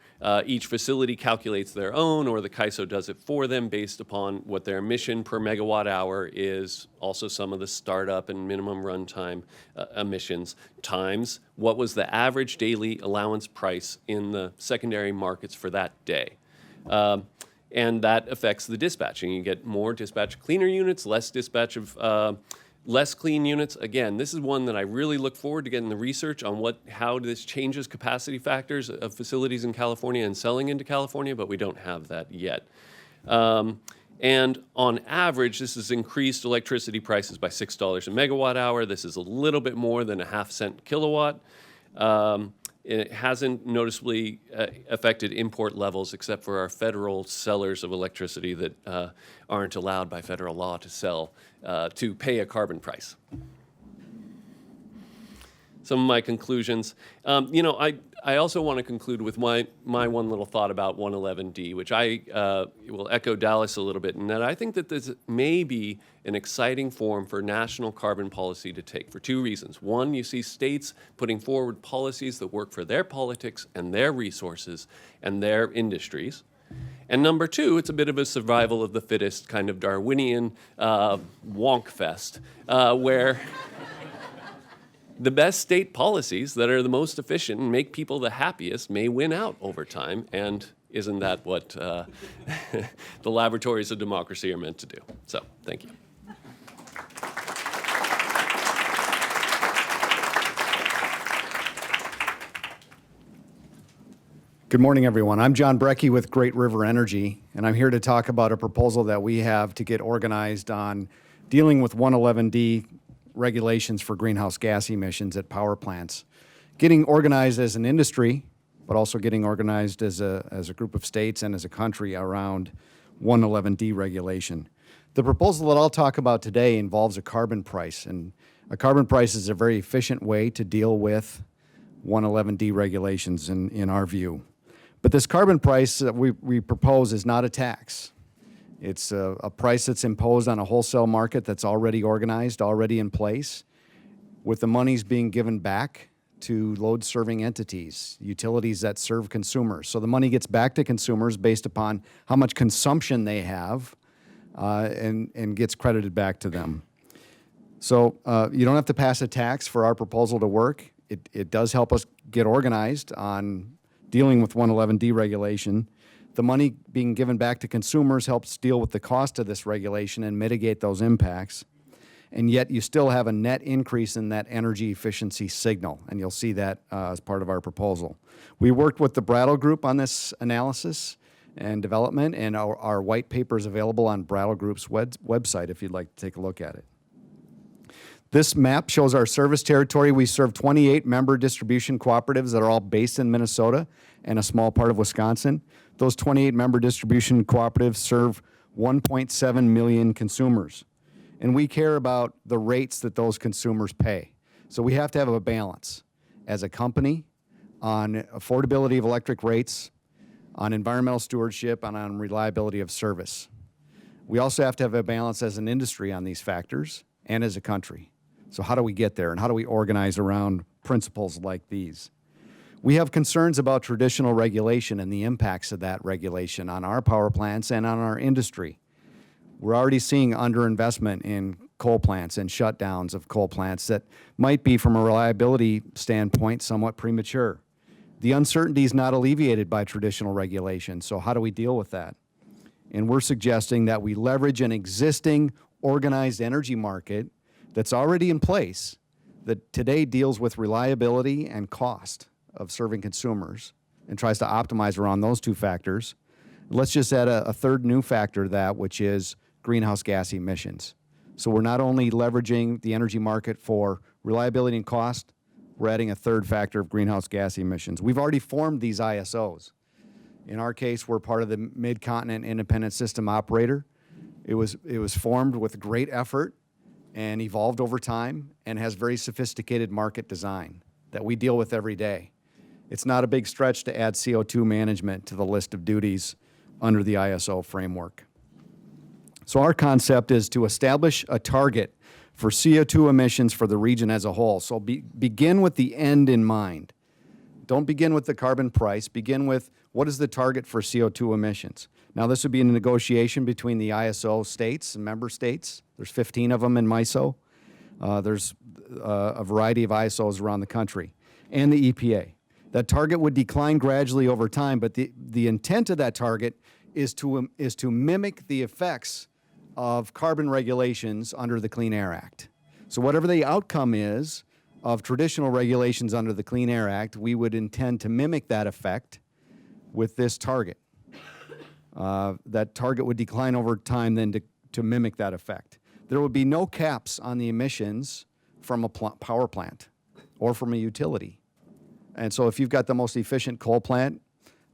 Speaker 4: Each facility calculates their own, or the CAISO does it for them based upon what their emission per megawatt hour is, also some of the startup and minimum runtime emissions, times what was the average daily allowance price in the secondary markets for that day. And that affects the dispatching. You get more dispatch of cleaner units, less dispatch of less clean units. Again, this is one that I really look forward to getting the research on how this changes capacity factors of facilities in California and selling into California, but we don't have that yet. And on average, this has increased electricity prices by $6 a megawatt hour. This is a little bit more than a half-cent kilowatt. It hasn't noticeably affected import levels except for our federal sellers of electricity that aren't allowed by federal law to sell, to pay a carbon price. Some of my conclusions. I also want to conclude with my one little thought about 111D, which I will echo Dallas a little bit, in that I think that this may be an exciting form for national carbon policy to take for two reasons. One, you see states putting forward policies that work for their politics and their resources and their industries. And number two, it's a bit of a survival of the fittest kind of Darwinian wonk fest, where the best state policies that are the most efficient and make people the happiest may win out over time. And isn't that what the laboratories of democracy are meant to do? So, thank you.
Speaker 5: Good morning, everyone. I'm John Brecky with Great River Energy, and I'm here to talk about a proposal that we have to get organized on dealing with 111D regulations for greenhouse gas emissions at power plants. Getting organized as an industry, but also getting organized as a group of states and as a country around 111D regulation. The proposal that I'll talk about today involves a carbon price, and a carbon price is a very efficient way to deal with 111D regulations in our view. But this carbon price that we propose is not a tax. It's a price that's imposed on a wholesale market that's already organized, already in place, with the monies being given back to load-serving entities, utilities that serve consumers. So the money gets back to consumers based upon how much consumption they have and gets credited back to them. So you don't have to pass a tax for our proposal to work. It does help us get organized on dealing with 111D regulation. The money being given back to consumers helps deal with the cost of this regulation and mitigate those impacts. And yet you still have a net increase in that energy efficiency signal, and you'll see that as part of our proposal. We worked with the Brattle Group on this analysis and development, and our white paper is available on Brattle Group's website if you'd like to take a look at it. This map shows our service territory. We serve 28 member distribution cooperatives that are all based in Minnesota and a small part of Wisconsin. Those 28 member distribution cooperatives serve 1.7 million consumers. And we care about the rates that those consumers pay. So we have to have a balance as a company on affordability of electric rates, on environmental stewardship, and on reliability of service. We also have to have a balance as an industry on these factors and as a country. So how do we get there, and how do we organize around principles like these? We have concerns about traditional regulation and the impacts of that regulation on our power plants and on our industry. We're already seeing underinvestment in coal plants and shutdowns of coal plants that might be, from a reliability standpoint, somewhat premature. The uncertainty is not alleviated by traditional regulation, so how do we deal with that? And we're suggesting that we leverage an existing organized energy market that's already in place that today deals with reliability and cost of serving consumers and tries to optimize around those two factors. Let's just add a third new factor to that, which is greenhouse gas emissions. So we're not only leveraging the energy market for reliability and cost, we're adding a third factor of greenhouse gas emissions. We've already formed these ISOs. In our case, we're part of the Mid-Continent Independent System Operator. It was formed with great effort and evolved over time and has very sophisticated market design that we deal with every day. It's not a big stretch to add CO2 management to the list of duties under the ISO framework. So our concept is to establish a target for CO2 emissions for the region as a whole. So begin with the end in mind. Don't begin with the carbon price. Begin with what is the target for CO2 emissions. Now, this would be a negotiation between the ISO states and member states. There's 15 of them in MISO. There's a variety of ISOs around the country, and the EPA. That target would decline gradually over time, but the intent of that target is to mimic the effects of carbon regulations under the Clean Air Act. So whatever the outcome is of traditional regulations under the Clean Air Act, we would intend to mimic that effect with this target. That target would decline over time then to mimic that effect. There would be no caps on the emissions from a power plant or from a utility. And so if you've got the most efficient coal plant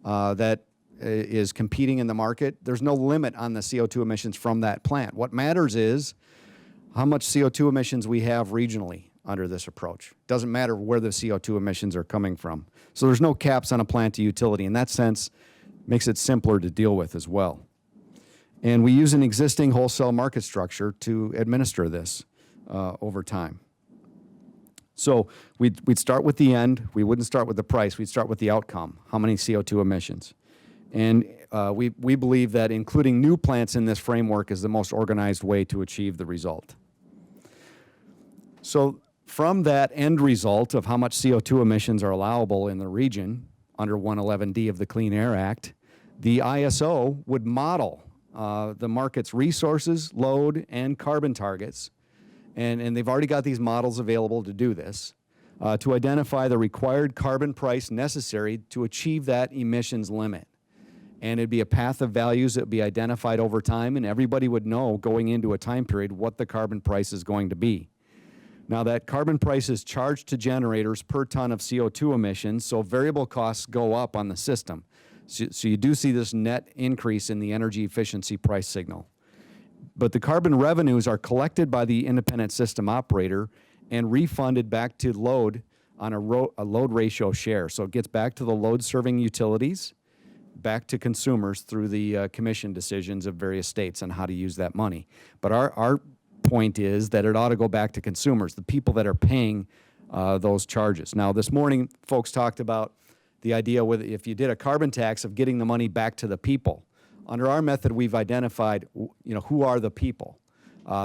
Speaker 5: that is competing in the market, there's no limit on the CO2 emissions from that plant. What matters is how much CO2 emissions we have regionally under this approach. Doesn't matter where the CO2 emissions are coming from. So there's no caps on a plant to utility. In that sense, makes it simpler to deal with as well. And we use an existing wholesale market structure to administer this over time. So we'd start with the end. We wouldn't start with the price. We'd start with the outcome, how many CO2 emissions. And we believe that including new plants in this framework is the most organized way to achieve the result. So from that end result of how much CO2 emissions are allowable in the region under 111D of the Clean Air Act, the ISO would model the market's resources, load, and carbon targets, and they've already got these models available to do this, to identify the required carbon price necessary to achieve that emissions limit. And it'd be a path of values that would be identified over time, and everybody would know going into a time period what the carbon price is going to be. Now, that carbon price is charged to generators per ton of CO2 emissions, so variable costs go up on the system. So you do see this net increase in the energy efficiency price signal. But the carbon revenues are collected by the independent system operator and refunded back to load on a load ratio share. So it gets back to the load-serving utilities, back to consumers through the commission decisions of various states on how to use that money. But our point is that it ought to go back to consumers, the people that are paying those charges. Now, this morning, folks talked about the idea with if you did a carbon tax of getting the money back to the people. Under our method, we've identified, who are the people.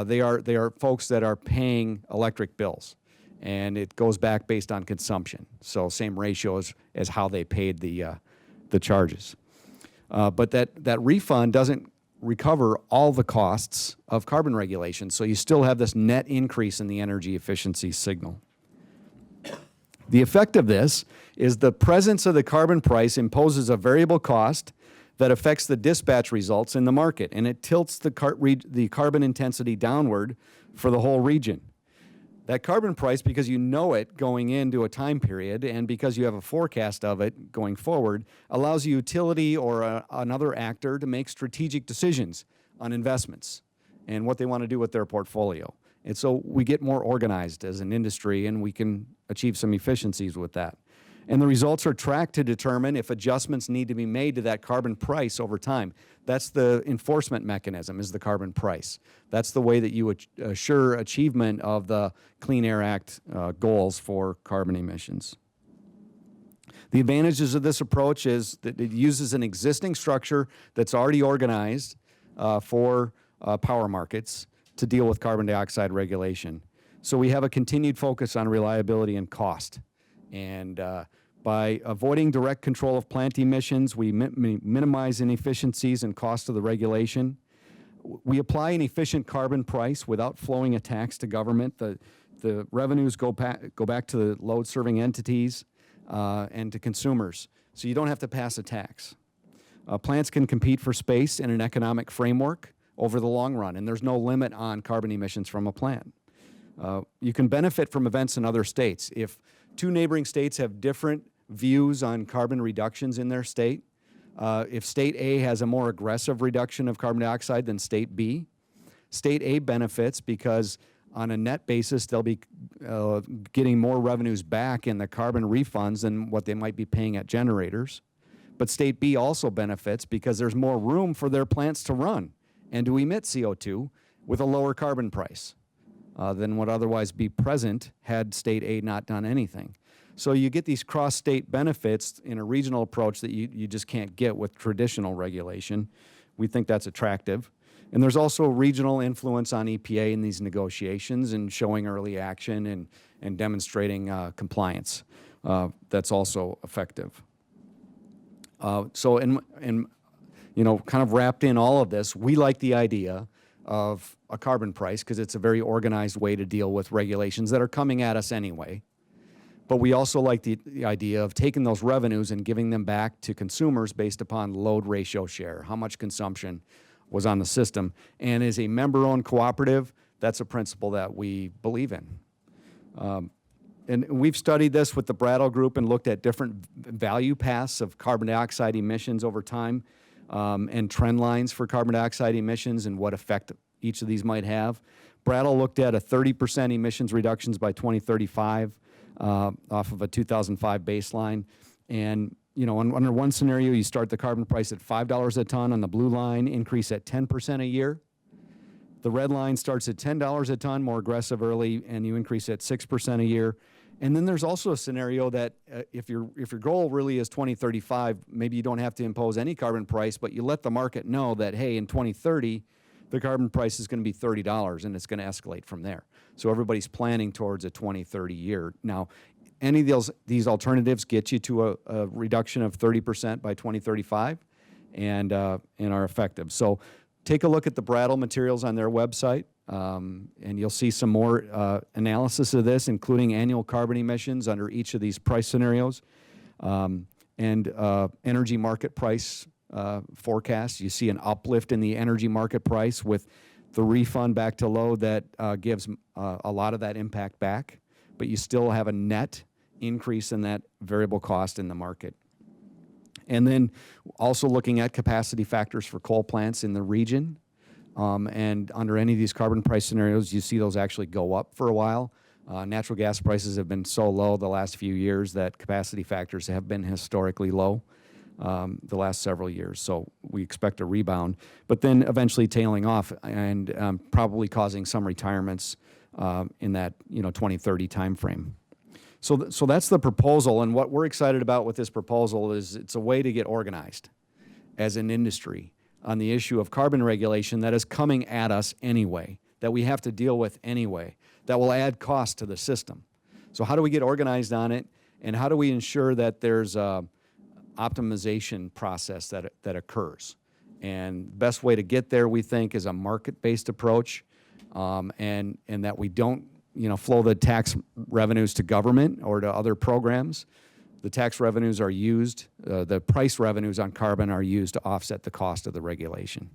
Speaker 5: They are folks that are paying electric bills, and it goes back based on consumption. So same ratio as how they paid the charges. But that refund doesn't recover all the costs of carbon regulation, so you still have this net increase in the energy efficiency signal. The effect of this is the presence of the carbon price imposes a variable cost that affects the dispatch results in the market, and it tilts the carbon intensity downward for the whole region. That carbon price, because you know it going into a time period and because you have a forecast of it going forward, allows a utility or another actor to make strategic decisions on investments and what they want to do with their portfolio. And so we get more organized as an industry, and we can achieve some efficiencies with that. And the results are tracked to determine if adjustments need to be made to that carbon price over time. That's the enforcement mechanism, is the carbon price. That's the way that you assure achievement of the Clean Air Act goals for carbon emissions. The advantages of this approach is that it uses an existing structure that's already organized for power markets to deal with carbon dioxide regulation. So we have a continued focus on reliability and cost. And by avoiding direct control of plant emissions, we minimize inefficiencies and cost of the regulation. We apply an efficient carbon price without flowing a tax to government. The revenues go back to the load-serving entities and to consumers, so you don't have to pass a tax. Plants can compete for space in an economic framework over the long run, and there's no limit on carbon emissions from a plant. You can benefit from events in other states. If two neighboring states have different views on carbon reductions in their state, if state A has a more aggressive reduction of carbon dioxide than state B, state A benefits because on a net basis, they'll be getting more revenues back in the carbon refunds than what they might be paying at generators. But state B also benefits because there's more room for their plants to run and to emit CO2 with a lower carbon price than would otherwise be present had state A not done anything. So you get these cross-state benefits in a regional approach that you just can't get with traditional regulation. We think that's attractive. And there's also regional influence on EPA in these negotiations and showing early action and demonstrating compliance. That's also effective. So you know, kind of wrapped in all of this, we like the idea of a carbon price because it's a very organized way to deal with regulations that are coming at us anyway. But we also like the idea of taking those revenues and giving them back to consumers based upon load ratio share, how much consumption was on the system. And as a member-owned cooperative, that's a principle that we believe in. And we've studied this with the Burtraw group and looked at different value paths of carbon dioxide emissions over time and trend lines for carbon dioxide emissions and what effect each of these might have. Burtraw looked at a 30% emissions reductions by 2035 off of a 2005 baseline. And you know, under one scenario, you start the carbon price at $5 a ton on the blue line, increase at 10% a year. The red line starts at $10 a ton, more aggressive early, and you increase at 6% a year. And then there's also a scenario that if your goal really is 2035, maybe you don't have to impose any carbon price, but you let the market know that, hey, in 2030, the carbon price is going to be $30, and it's going to escalate from there. So everybody's planning towards a 2030 year. Now, any of these alternatives get you to a reduction of 30% by 2035 and are effective. So take a look at the Burtraw materials on their website, and you'll see some more analysis of this, including annual carbon emissions under each of these price scenarios, and energy market price forecasts. You see an uplift in the energy market price with the refund back to load that gives a lot of that impact back, but you still have a net increase in that variable cost in the market. And then also looking at capacity factors for coal plants in the region. And under any of these carbon price scenarios, you see those actually go up for a while. Natural gas prices have been so low the last few years that capacity factors have been historically low the last several years. So we expect a rebound, but then eventually tailing off and probably causing some retirements in that 2030 timeframe. So that's the proposal, and what we're excited about with this proposal is it's a way to get organized as an industry on the issue of carbon regulation that is coming at us anyway, that we have to deal with anyway, that will add cost to the system. So how do we get organized on it, and how do we ensure that there's a optimization process that occurs? And the best way to get there, we think, is a market-based approach, and that we don't flow the tax revenues to government or to other programs. The tax revenues are used, the price revenues on carbon are used to offset the cost of the regulation.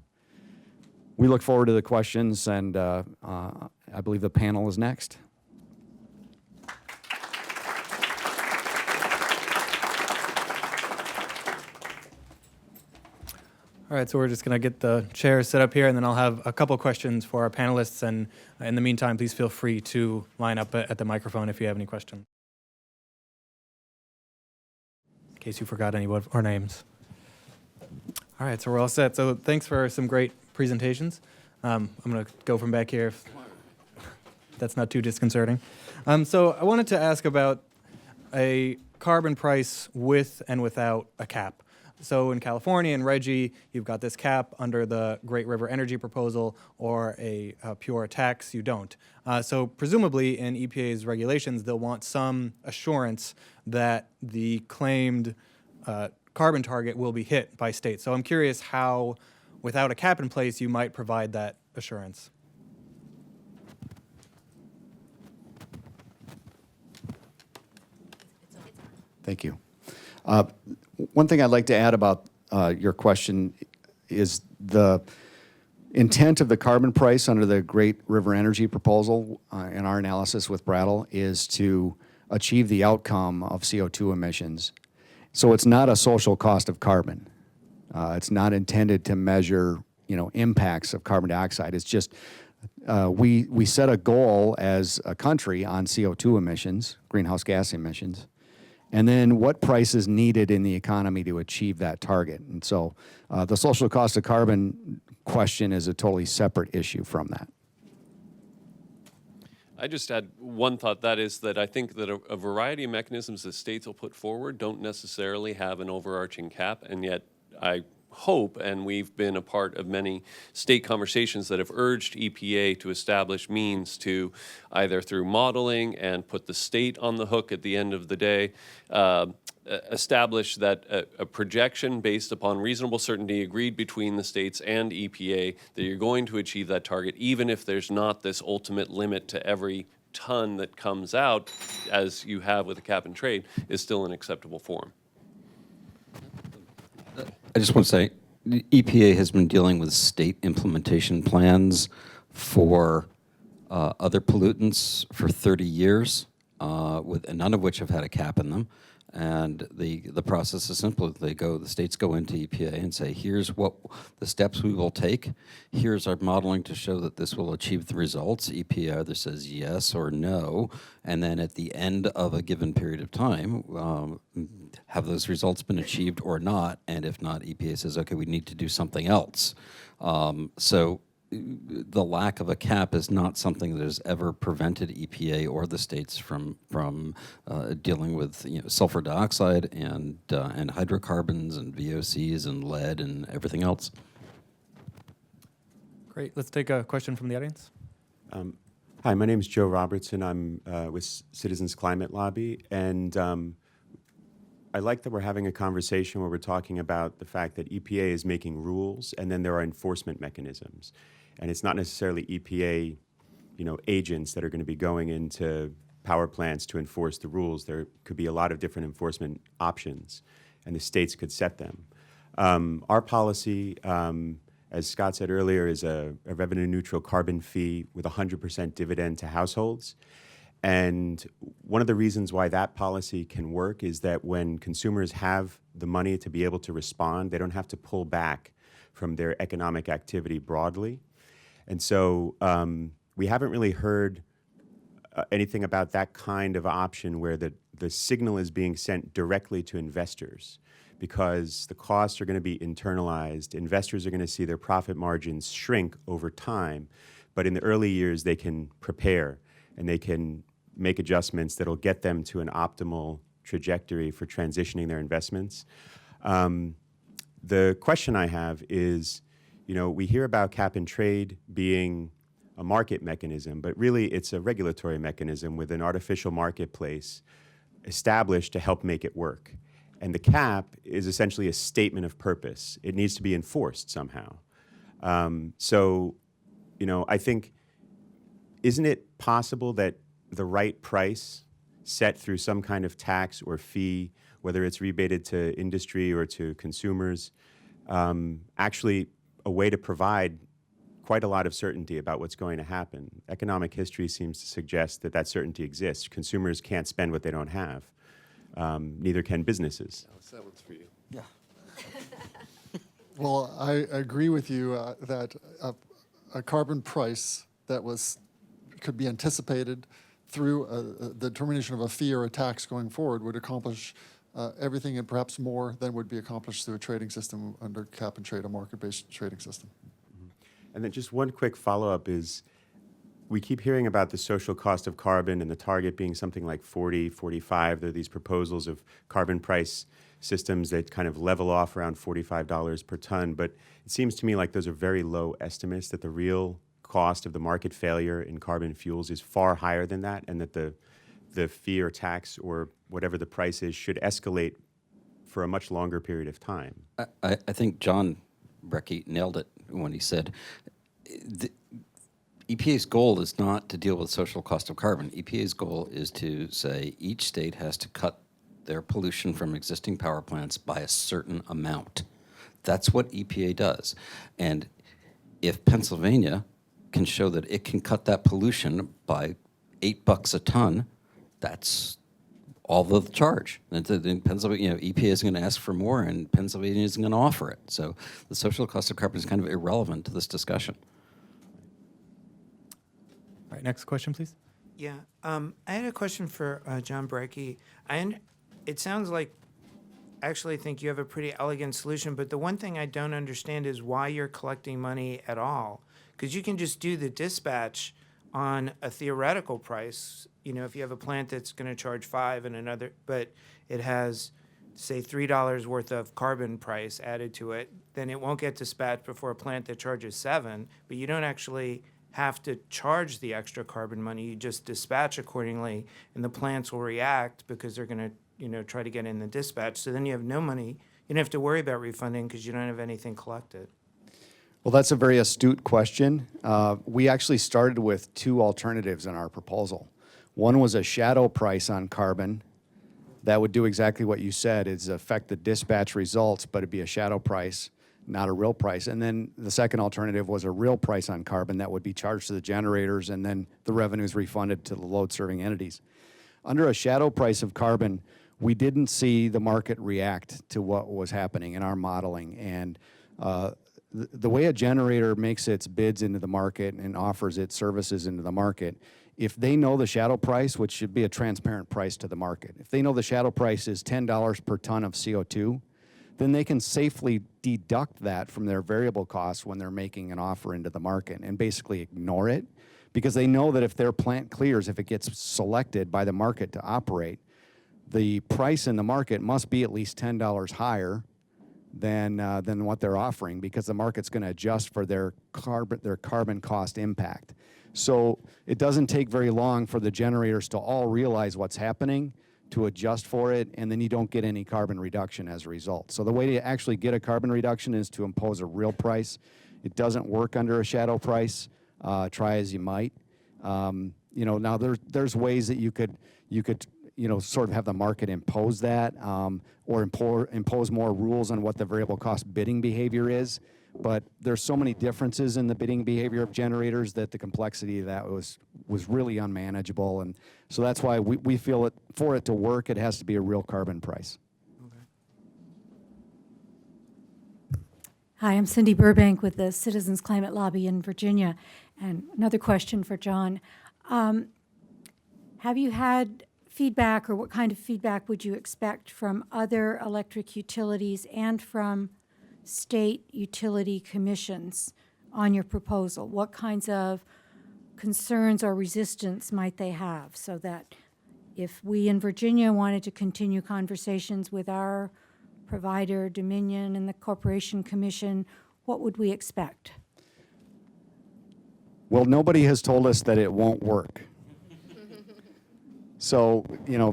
Speaker 5: We look forward to the questions, and I believe the panel is next.
Speaker 1: All right, so we're just going to get the chairs set up here, and then I'll have a couple questions for our panelists. And in the meantime, please feel free to line up at the microphone if you have any questions. In case you forgot any of our names. All right, so we're all set. So thanks for some great presentations. I'm going to go from back here if that's not too disconcerting. So I wanted to ask about a carbon price with and without a cap. So in California and RGGI, you've got this cap under the Great River Energy proposal, or a pure tax, you don't. So presumably in EPA's regulations, they'll want some assurance that the claimed carbon target will be hit by states. So I'm curious how, without a cap in place, you might provide that assurance.
Speaker 5: Thank you. One thing I'd like to add about your question is the intent of the carbon price under the Great River Energy proposal in our analysis with Brattle is to achieve the outcome of CO2 emissions. So it's not a social cost of carbon. It's not intended to measure, impacts of carbon dioxide. It's just we set a goal as a country on CO2 emissions, greenhouse gas emissions, and then what price is needed in the economy to achieve that target. And so the social cost of carbon question is a totally separate issue from that.
Speaker 4: I just had one thought, that is that I think that a variety of mechanisms that states will put forward don't necessarily have an overarching cap, and yet I hope, and we've been a part of many state conversations that have urged EPA to establish means to, either through modeling and put the state on the hook at the end of the day, establish that a projection based upon reasonable certainty agreed between the states and EPA that you're going to achieve that target, even if there's not this ultimate limit to every ton that comes out, as you have with a cap and trade, is still an acceptable form.
Speaker 3: I just want to say, the EPA has been dealing with state implementation plans for other pollutants for 30 years, and none of which have had a cap in them. And the process is simple. The states go into EPA and say, here's what the steps we will take. Here's our modeling to show that this will achieve the results. EPA either says yes or no. And then at the end of a given period of time, have those results been achieved or not? And if not, EPA says, okay, we need to do something else. So the lack of a cap is not something that has ever prevented EPA or the states from dealing with sulfur dioxide and hydrocarbons and VOCs and lead and everything else.
Speaker 1: Great. Let's take a question from the audience.
Speaker 6: Hi, my name is Joe Robertson. I'm with Citizens Climate Lobby, and I like that we're having a conversation where we're talking about the fact that EPA is making rules, and then there are enforcement mechanisms. And it's not necessarily EPA, agents that are going to be going into power plants to enforce the rules. There could be a lot of different enforcement options, and the states could set them. Our policy, as Scott said earlier, is a revenue-neutral carbon fee with 100% dividend to households. And one of the reasons why that policy can work is that when consumers have the money to be able to respond, they don't have to pull back from their economic activity broadly. And so we haven't really heard anything about that kind of option where the signal is being sent directly to investors, because the costs are going to be internalized. Investors are going to see their profit margins shrink over time. But in the early years, they can prepare and they can make adjustments that'll get them to an optimal trajectory for transitioning their investments. The question I have is, we hear about cap and trade being a market mechanism, but really it's a regulatory mechanism with an artificial marketplace established to help make it work. And the cap is essentially a statement of purpose. It needs to be enforced somehow. I think, isn't it possible that the right price set through some kind of tax or fee, whether it's rebated to industry or to consumers, actually a way to provide quite a lot of certainty about what's going to happen? Economic history seems to suggest that certainty exists. Consumers can't spend what they don't have. Neither can businesses.
Speaker 4: That one's for you.
Speaker 2: Yeah. Well, I agree with you that a carbon price that could be anticipated through the determination of a fee or a tax going forward would accomplish everything and perhaps more than would be accomplished through a trading system under cap and trade, a market-based trading system.
Speaker 6: Mm-hmm. And then just one quick follow-up is, we keep hearing about the social cost of carbon and the target being something like 40, 45. There are these proposals of carbon price systems that kind of level off around $45 per ton. But it seems to me like those are very low estimates, that the real cost of the market failure in carbon fuels is far higher than that, and that the fee or tax or whatever the price is should escalate for a much longer period of time.
Speaker 3: I think John Brecky nailed it when he said the EPA's goal is not to deal with social cost of carbon. EPA's goal is to say each state has to cut their pollution from existing power plants by a certain amount. That's what EPA does. And if Pennsylvania can show that it can cut that pollution by $8 a ton, that's all the charge. And in Pennsylvania, EPA is going to ask for more, and Pennsylvania isn't going to offer it. So the social cost of carbon is kind of irrelevant to this discussion.
Speaker 1: All right, next question, please.
Speaker 7: Yeah, I had a question for John Brecky. It sounds like, I actually think you have a pretty elegant solution, but the one thing I don't understand is why you're collecting money at all. Because you can just do the dispatch on a theoretical price. You know, if you have a plant that's going to charge $5 and another, but it has, say, $3 worth of carbon price added to it, then it won't get dispatched before a plant that charges $7. But you don't actually have to charge the extra carbon money. You just dispatch accordingly, and the plants will react because they're going to, try to get in the dispatch. So then you have no money. You don't have to worry about refunding because you don't have anything collected.
Speaker 5: Well, that's a very astute question. We actually started with two alternatives in our proposal. One was a shadow price on carbon that would do exactly what you said, is affect the dispatch results, but it'd be a shadow price, not a real price. And then the second alternative was a real price on carbon that would be charged to the generators, and then the revenues refunded to the load-serving entities. Under a shadow price of carbon, we didn't see the market react to what was happening in our modeling. And the way a generator makes its bids into the market and offers its services into the market, if they know the shadow price, which should be a transparent price to the market, if they know the shadow price is $10 per ton of CO2, then they can safely deduct that from their variable costs when they're making an offer into the market and basically ignore it, because they know that if their plant clears, if it gets selected by the market to operate, the price in the market must be at least $10 higher than what they're offering, because the market's going to adjust for their carbon cost impact. So it doesn't take very long for the generators to all realize what's happening, to adjust for it, and then you don't get any carbon reduction as a result. So the way to actually get a carbon reduction is to impose a real price. It doesn't work under a shadow price. Try as you might. Now there's ways that you could sort of have the market impose that, or impose more rules on what the variable cost bidding behavior is. But there's so many differences in the bidding behavior of generators that the complexity of that was really unmanageable. And so that's why we feel that for it to work, it has to be a real carbon price.
Speaker 8: Hi, I'm Cindy Burbank with the Citizens Climate Lobby in Virginia. And another question for John. Have you had feedback, or what kind of feedback would you expect from other electric utilities and from state utility commissions on your proposal? What kinds of concerns or resistance might they have, so that if we in Virginia wanted to continue conversations with our provider, Dominion, and the Corporation Commission, what would we expect?
Speaker 5: Well, nobody has told us that it won't work. So,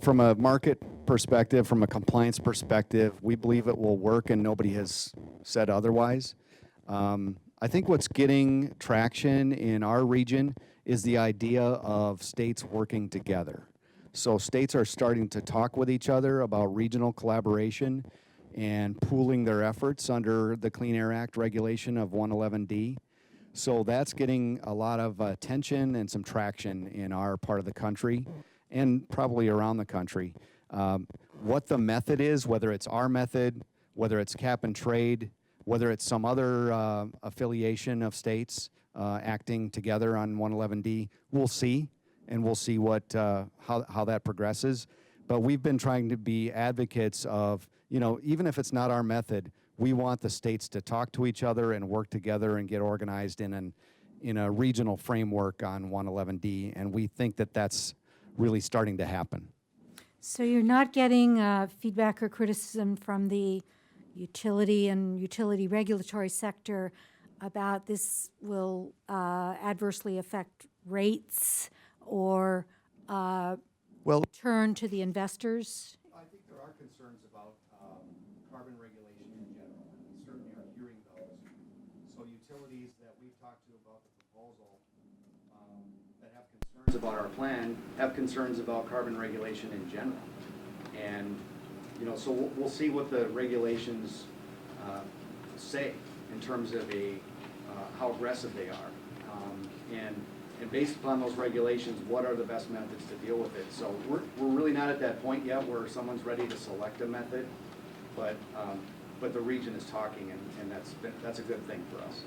Speaker 5: from a market perspective, from a compliance perspective, we believe it will work, and nobody has said otherwise. I think what's getting traction in our region is the idea of states working together. So states are starting to talk with each other about regional collaboration and pooling their efforts under the Clean Air Act regulation of 111D. So that's getting a lot of attention and some traction in our part of the country, and probably around the country. What the method is, whether it's our method, whether it's cap and trade, whether it's some other affiliation of states acting together on 111D, we'll see, and we'll see how that progresses. But we've been trying to be advocates of, even if it's not our method, we want the states to talk to each other and work together and get organized in a regional framework on 111D, and we think that that's really starting to happen.
Speaker 8: So you're not getting feedback or criticism from the utility and utility regulatory sector about this will adversely affect rates or
Speaker 2: Well,
Speaker 8: turn to the investors?
Speaker 5: I think there are concerns about carbon regulation in general, and we certainly are hearing those. So utilities that we've talked to about the proposal that have concerns about our plan have concerns about carbon regulation in general. And, you know, so we'll see what the regulations say in terms of how aggressive they are. And based upon those regulations, what are the best methods to deal with it? So we're really not at that point yet where someone's ready to select a method, but the region is talking, and that's a good thing for us.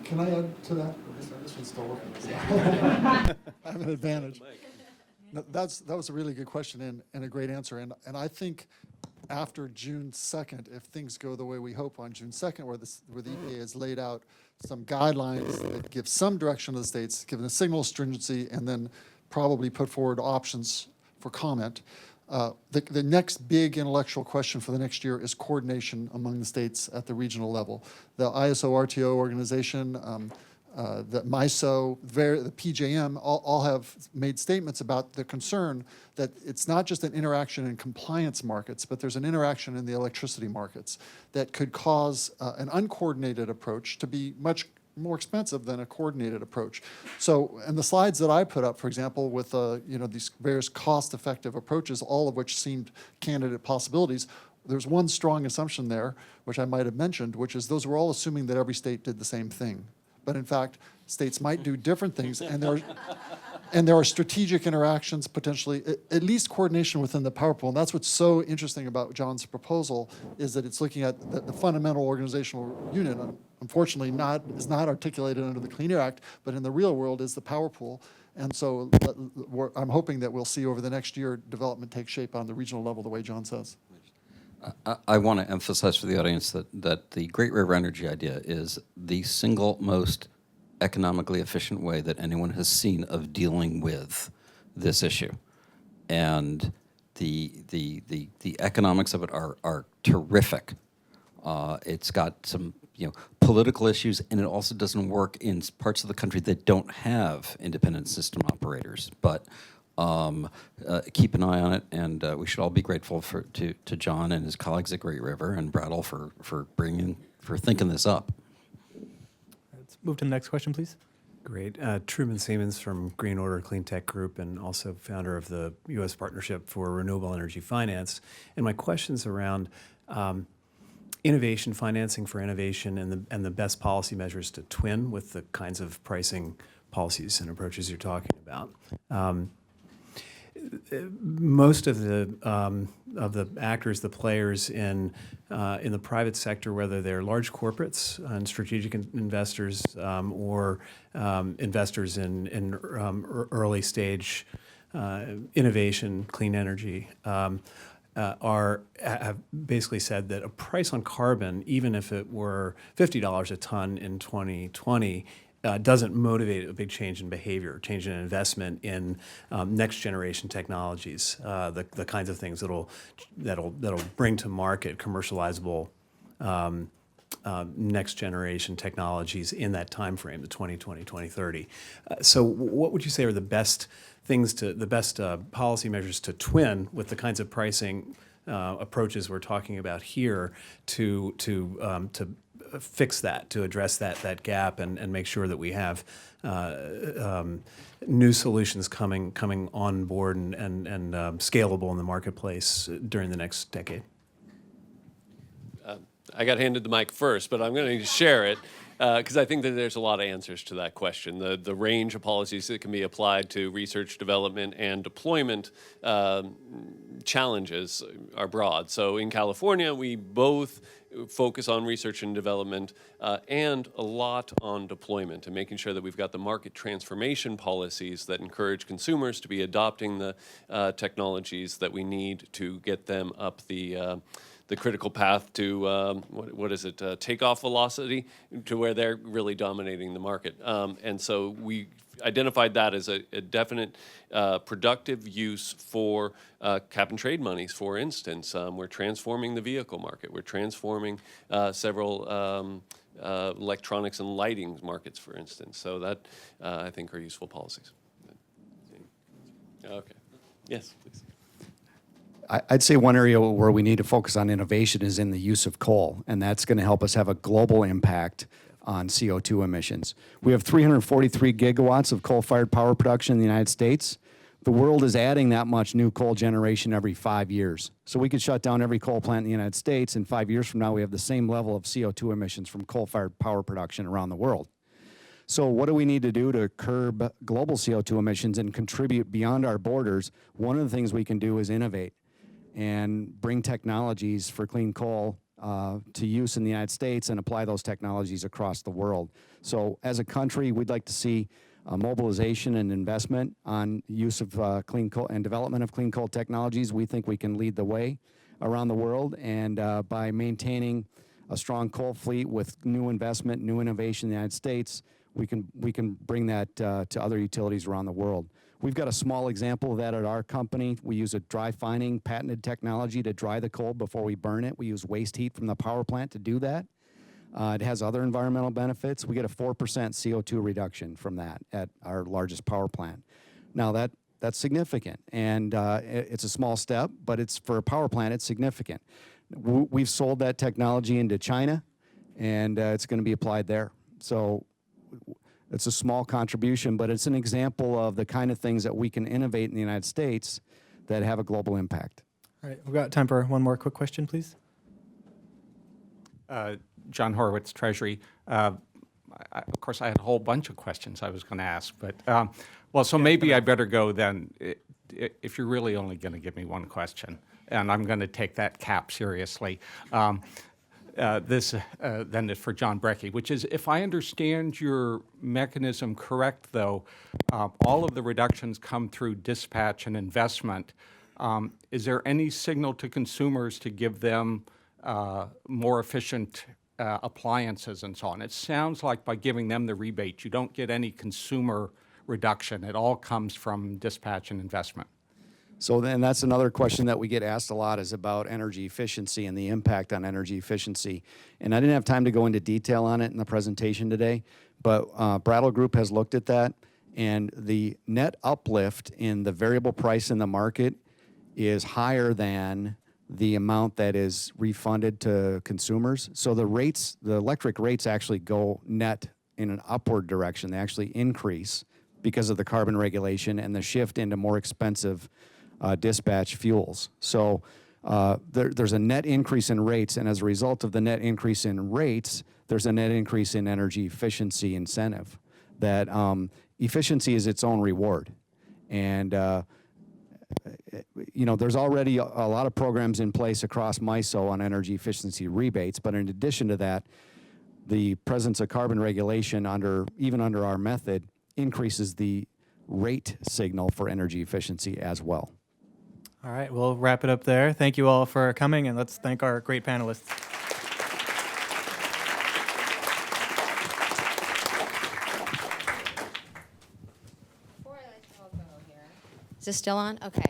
Speaker 2: can I add to that? This one's still working. I have an advantage. No, that was a really good question and a great answer. And I think after June 2nd, if things go the way we hope on June 2nd, where the EPA has laid out some guidelines that give some direction to the states, given a signal of stringency, and then probably put forward options for comment. The next big intellectual question for the next year is coordination among the states at the regional level. The ISO RTO organization, the MISO, the PJM, all have made statements about the concern that it's not just an interaction in compliance markets, but there's an interaction in the electricity markets that could cause an uncoordinated approach to be much more expensive than a coordinated approach. So, and the slides that I put up, for example, with these various cost-effective approaches, all of which seemed candidate possibilities, there's one strong assumption there, which I might have mentioned, which is those were all assuming that every state did the same thing. But in fact, states might do different things, and there are strategic interactions, potentially, at least coordination within the power pool. And that's what's so interesting about John's proposal, is that it's looking at the fundamental organizational unit. Unfortunately, is not articulated under the Clean Air Act, but in the real world is the power pool. And so I'm hoping that we'll see over the next year development take shape on the regional level the way John says.
Speaker 3: I want to emphasize for the audience that the Great River Energy idea is the single most economically efficient way that anyone has seen of dealing with this issue. And the economics of it are terrific. It's got some political issues, and it also doesn't work in parts of the country that don't have independent system operators. But keep an eye on it, and we should all be grateful to John and his colleagues at Great River and Brattle for thinking this up.
Speaker 1: Let's move to the next question, please.
Speaker 9: Great. Truman Siemens from Green Order Clean Tech Group and also founder of the U.S. Partnership for Renewable Energy Finance. And my question's around innovation, financing for innovation, and the best policy measures to twin with the kinds of pricing policies and approaches you're talking about. Most of the actors, the players in the private sector, whether they're large corporates and strategic investors or investors in early stage innovation, clean energy, have basically said that a price on carbon, even if it were $50 a ton in 2020, doesn't motivate a big change in behavior, change in investment in next generation technologies, the kinds of things that'll bring to market commercializable next generation technologies in that time frame, the 2020, 2030. So what would you say are the best policy measures to twin with the kinds of pricing approaches we're talking about here to fix that, to address that gap and make sure that we have new solutions coming on board and scalable in the marketplace during the next decade?
Speaker 4: I got handed the mic first, but I'm going to share it because I think that there's a lot of answers to that question. The range of policies that can be applied to research, development, and deployment challenges are broad. So in California, we both focus on research and development and a lot on deployment and making sure that we've got the market transformation policies that encourage consumers to be adopting the technologies that we need to get them up the the critical path to what is it, takeoff velocity, to where they're really dominating the market. And so we identified that as a definite productive use for cap and trade monies. For instance, we're transforming the vehicle market. We're transforming several electronics and lighting markets, for instance. So that, I think, are useful policies. Okay. Yes, please.
Speaker 5: I'd say one area where we need to focus on innovation is in the use of coal, and that's going to help us have a global impact on CO2 emissions. We have 343 gigawatts of coal-fired power production in the United States. The world is adding that much new coal generation every 5 years. So we could shut down every coal plant in the United States, and 5 years from now we have the same level of CO2 emissions from coal-fired power production around the world. So what do we need to do to curb global CO2 emissions and contribute beyond our borders? One of the things we can do is innovate and bring technologies for clean coal to use in the United States and apply those technologies across the world. So as a country, we'd like to see mobilization and investment on use of clean coal and development of clean coal technologies. We think we can lead the way around the world, and by maintaining a strong coal fleet with new investment, new innovation in the United States, we can bring that to other utilities around the world. We've got a small example of that at our company. We use a dry fining patented technology to dry the coal before we burn it. We use waste heat from the power plant to do that. It has other environmental benefits. We get a 4% CO2 reduction from that at our largest power plant. Now that's significant, and it's a small step, but it's for a power plant, it's significant. We've sold that technology into China, and it's going to be applied there. So it's a small contribution, but it's an example of the kind of things that we can innovate in the United States that have a global impact.
Speaker 1: All right, we've got time for one more quick question, please.
Speaker 10: John Horowitz, Treasury. Of course, I had a whole bunch of questions I was going to ask, but, well, so maybe I better go then, if you're really only going to give me one question, and I'm going to take that cap seriously. This then is for John Brecky, which is, if I understand your mechanism correct, though, all of the reductions come through dispatch and investment. Is there any signal to consumers to give them more efficient appliances and so on? It sounds like by giving them the rebate, you don't get any consumer reduction. It all comes from dispatch and investment.
Speaker 5: So then that's another question that we get asked a lot, is about energy efficiency and the impact on energy efficiency. And I didn't have time to go into detail on it in the presentation today, but Brattle Group has looked at that, and the net uplift in the variable price in the market is higher than the amount that is refunded to consumers. So the rates, the electric rates actually go net in an upward direction. They actually increase because of the carbon regulation and the shift into more expensive dispatch fuels. So there's a net increase in rates, and as a result of the net increase in rates, there's a net increase in energy efficiency incentive. That efficiency is its own reward. And you know, there's already a lot of programs in place across MISO on energy efficiency rebates, but in addition to that, the presence of carbon regulation even under our method increases the rate signal for energy efficiency as well.
Speaker 1: All right, we'll wrap it up there. Thank you all for coming, and let's thank our great panelists.
Speaker 11: Before I let you all go here, is this still on? Okay.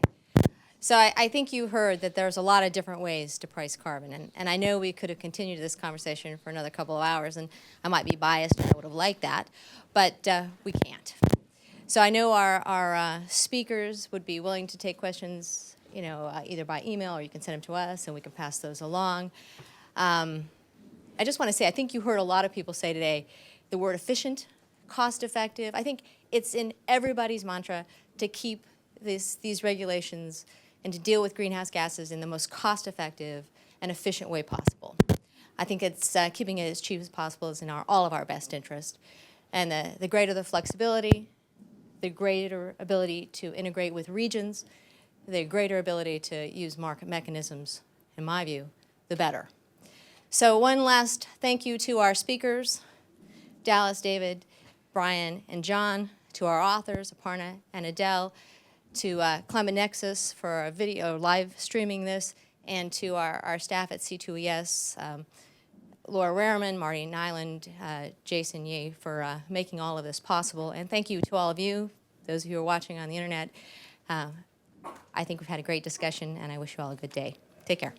Speaker 11: So I think you heard that there's a lot of different ways to price carbon, and I know we could have continued this conversation for another couple of hours, and I might be biased and I would have liked that, but we can't. So I know our speakers would be willing to take questions, you know, either by email or you can send them to us and we can pass those along. I just want to say, I think you heard a lot of people say today the word efficient, cost effective. I think it's in everybody's mantra to keep these regulations and to deal with greenhouse gases in the most cost effective and efficient way possible. I think it's keeping it as cheap as possible is in all of our best interest. And the greater the flexibility, the greater ability to integrate with regions, the greater ability to use market mechanisms, in my view, the better. So one last thank you to our speakers, Dallas, David, Brian, and John, to our authors, Aparna and Adele, to Climate Nexus for a video live streaming this, and to our staff at C2ES, Laura Rariman, Marty Nyland, Jason Yee, for making all of this possible. And thank you to all of you, those of you who are watching on the internet. I think we've had a great discussion, and I wish you all a good day. Take care.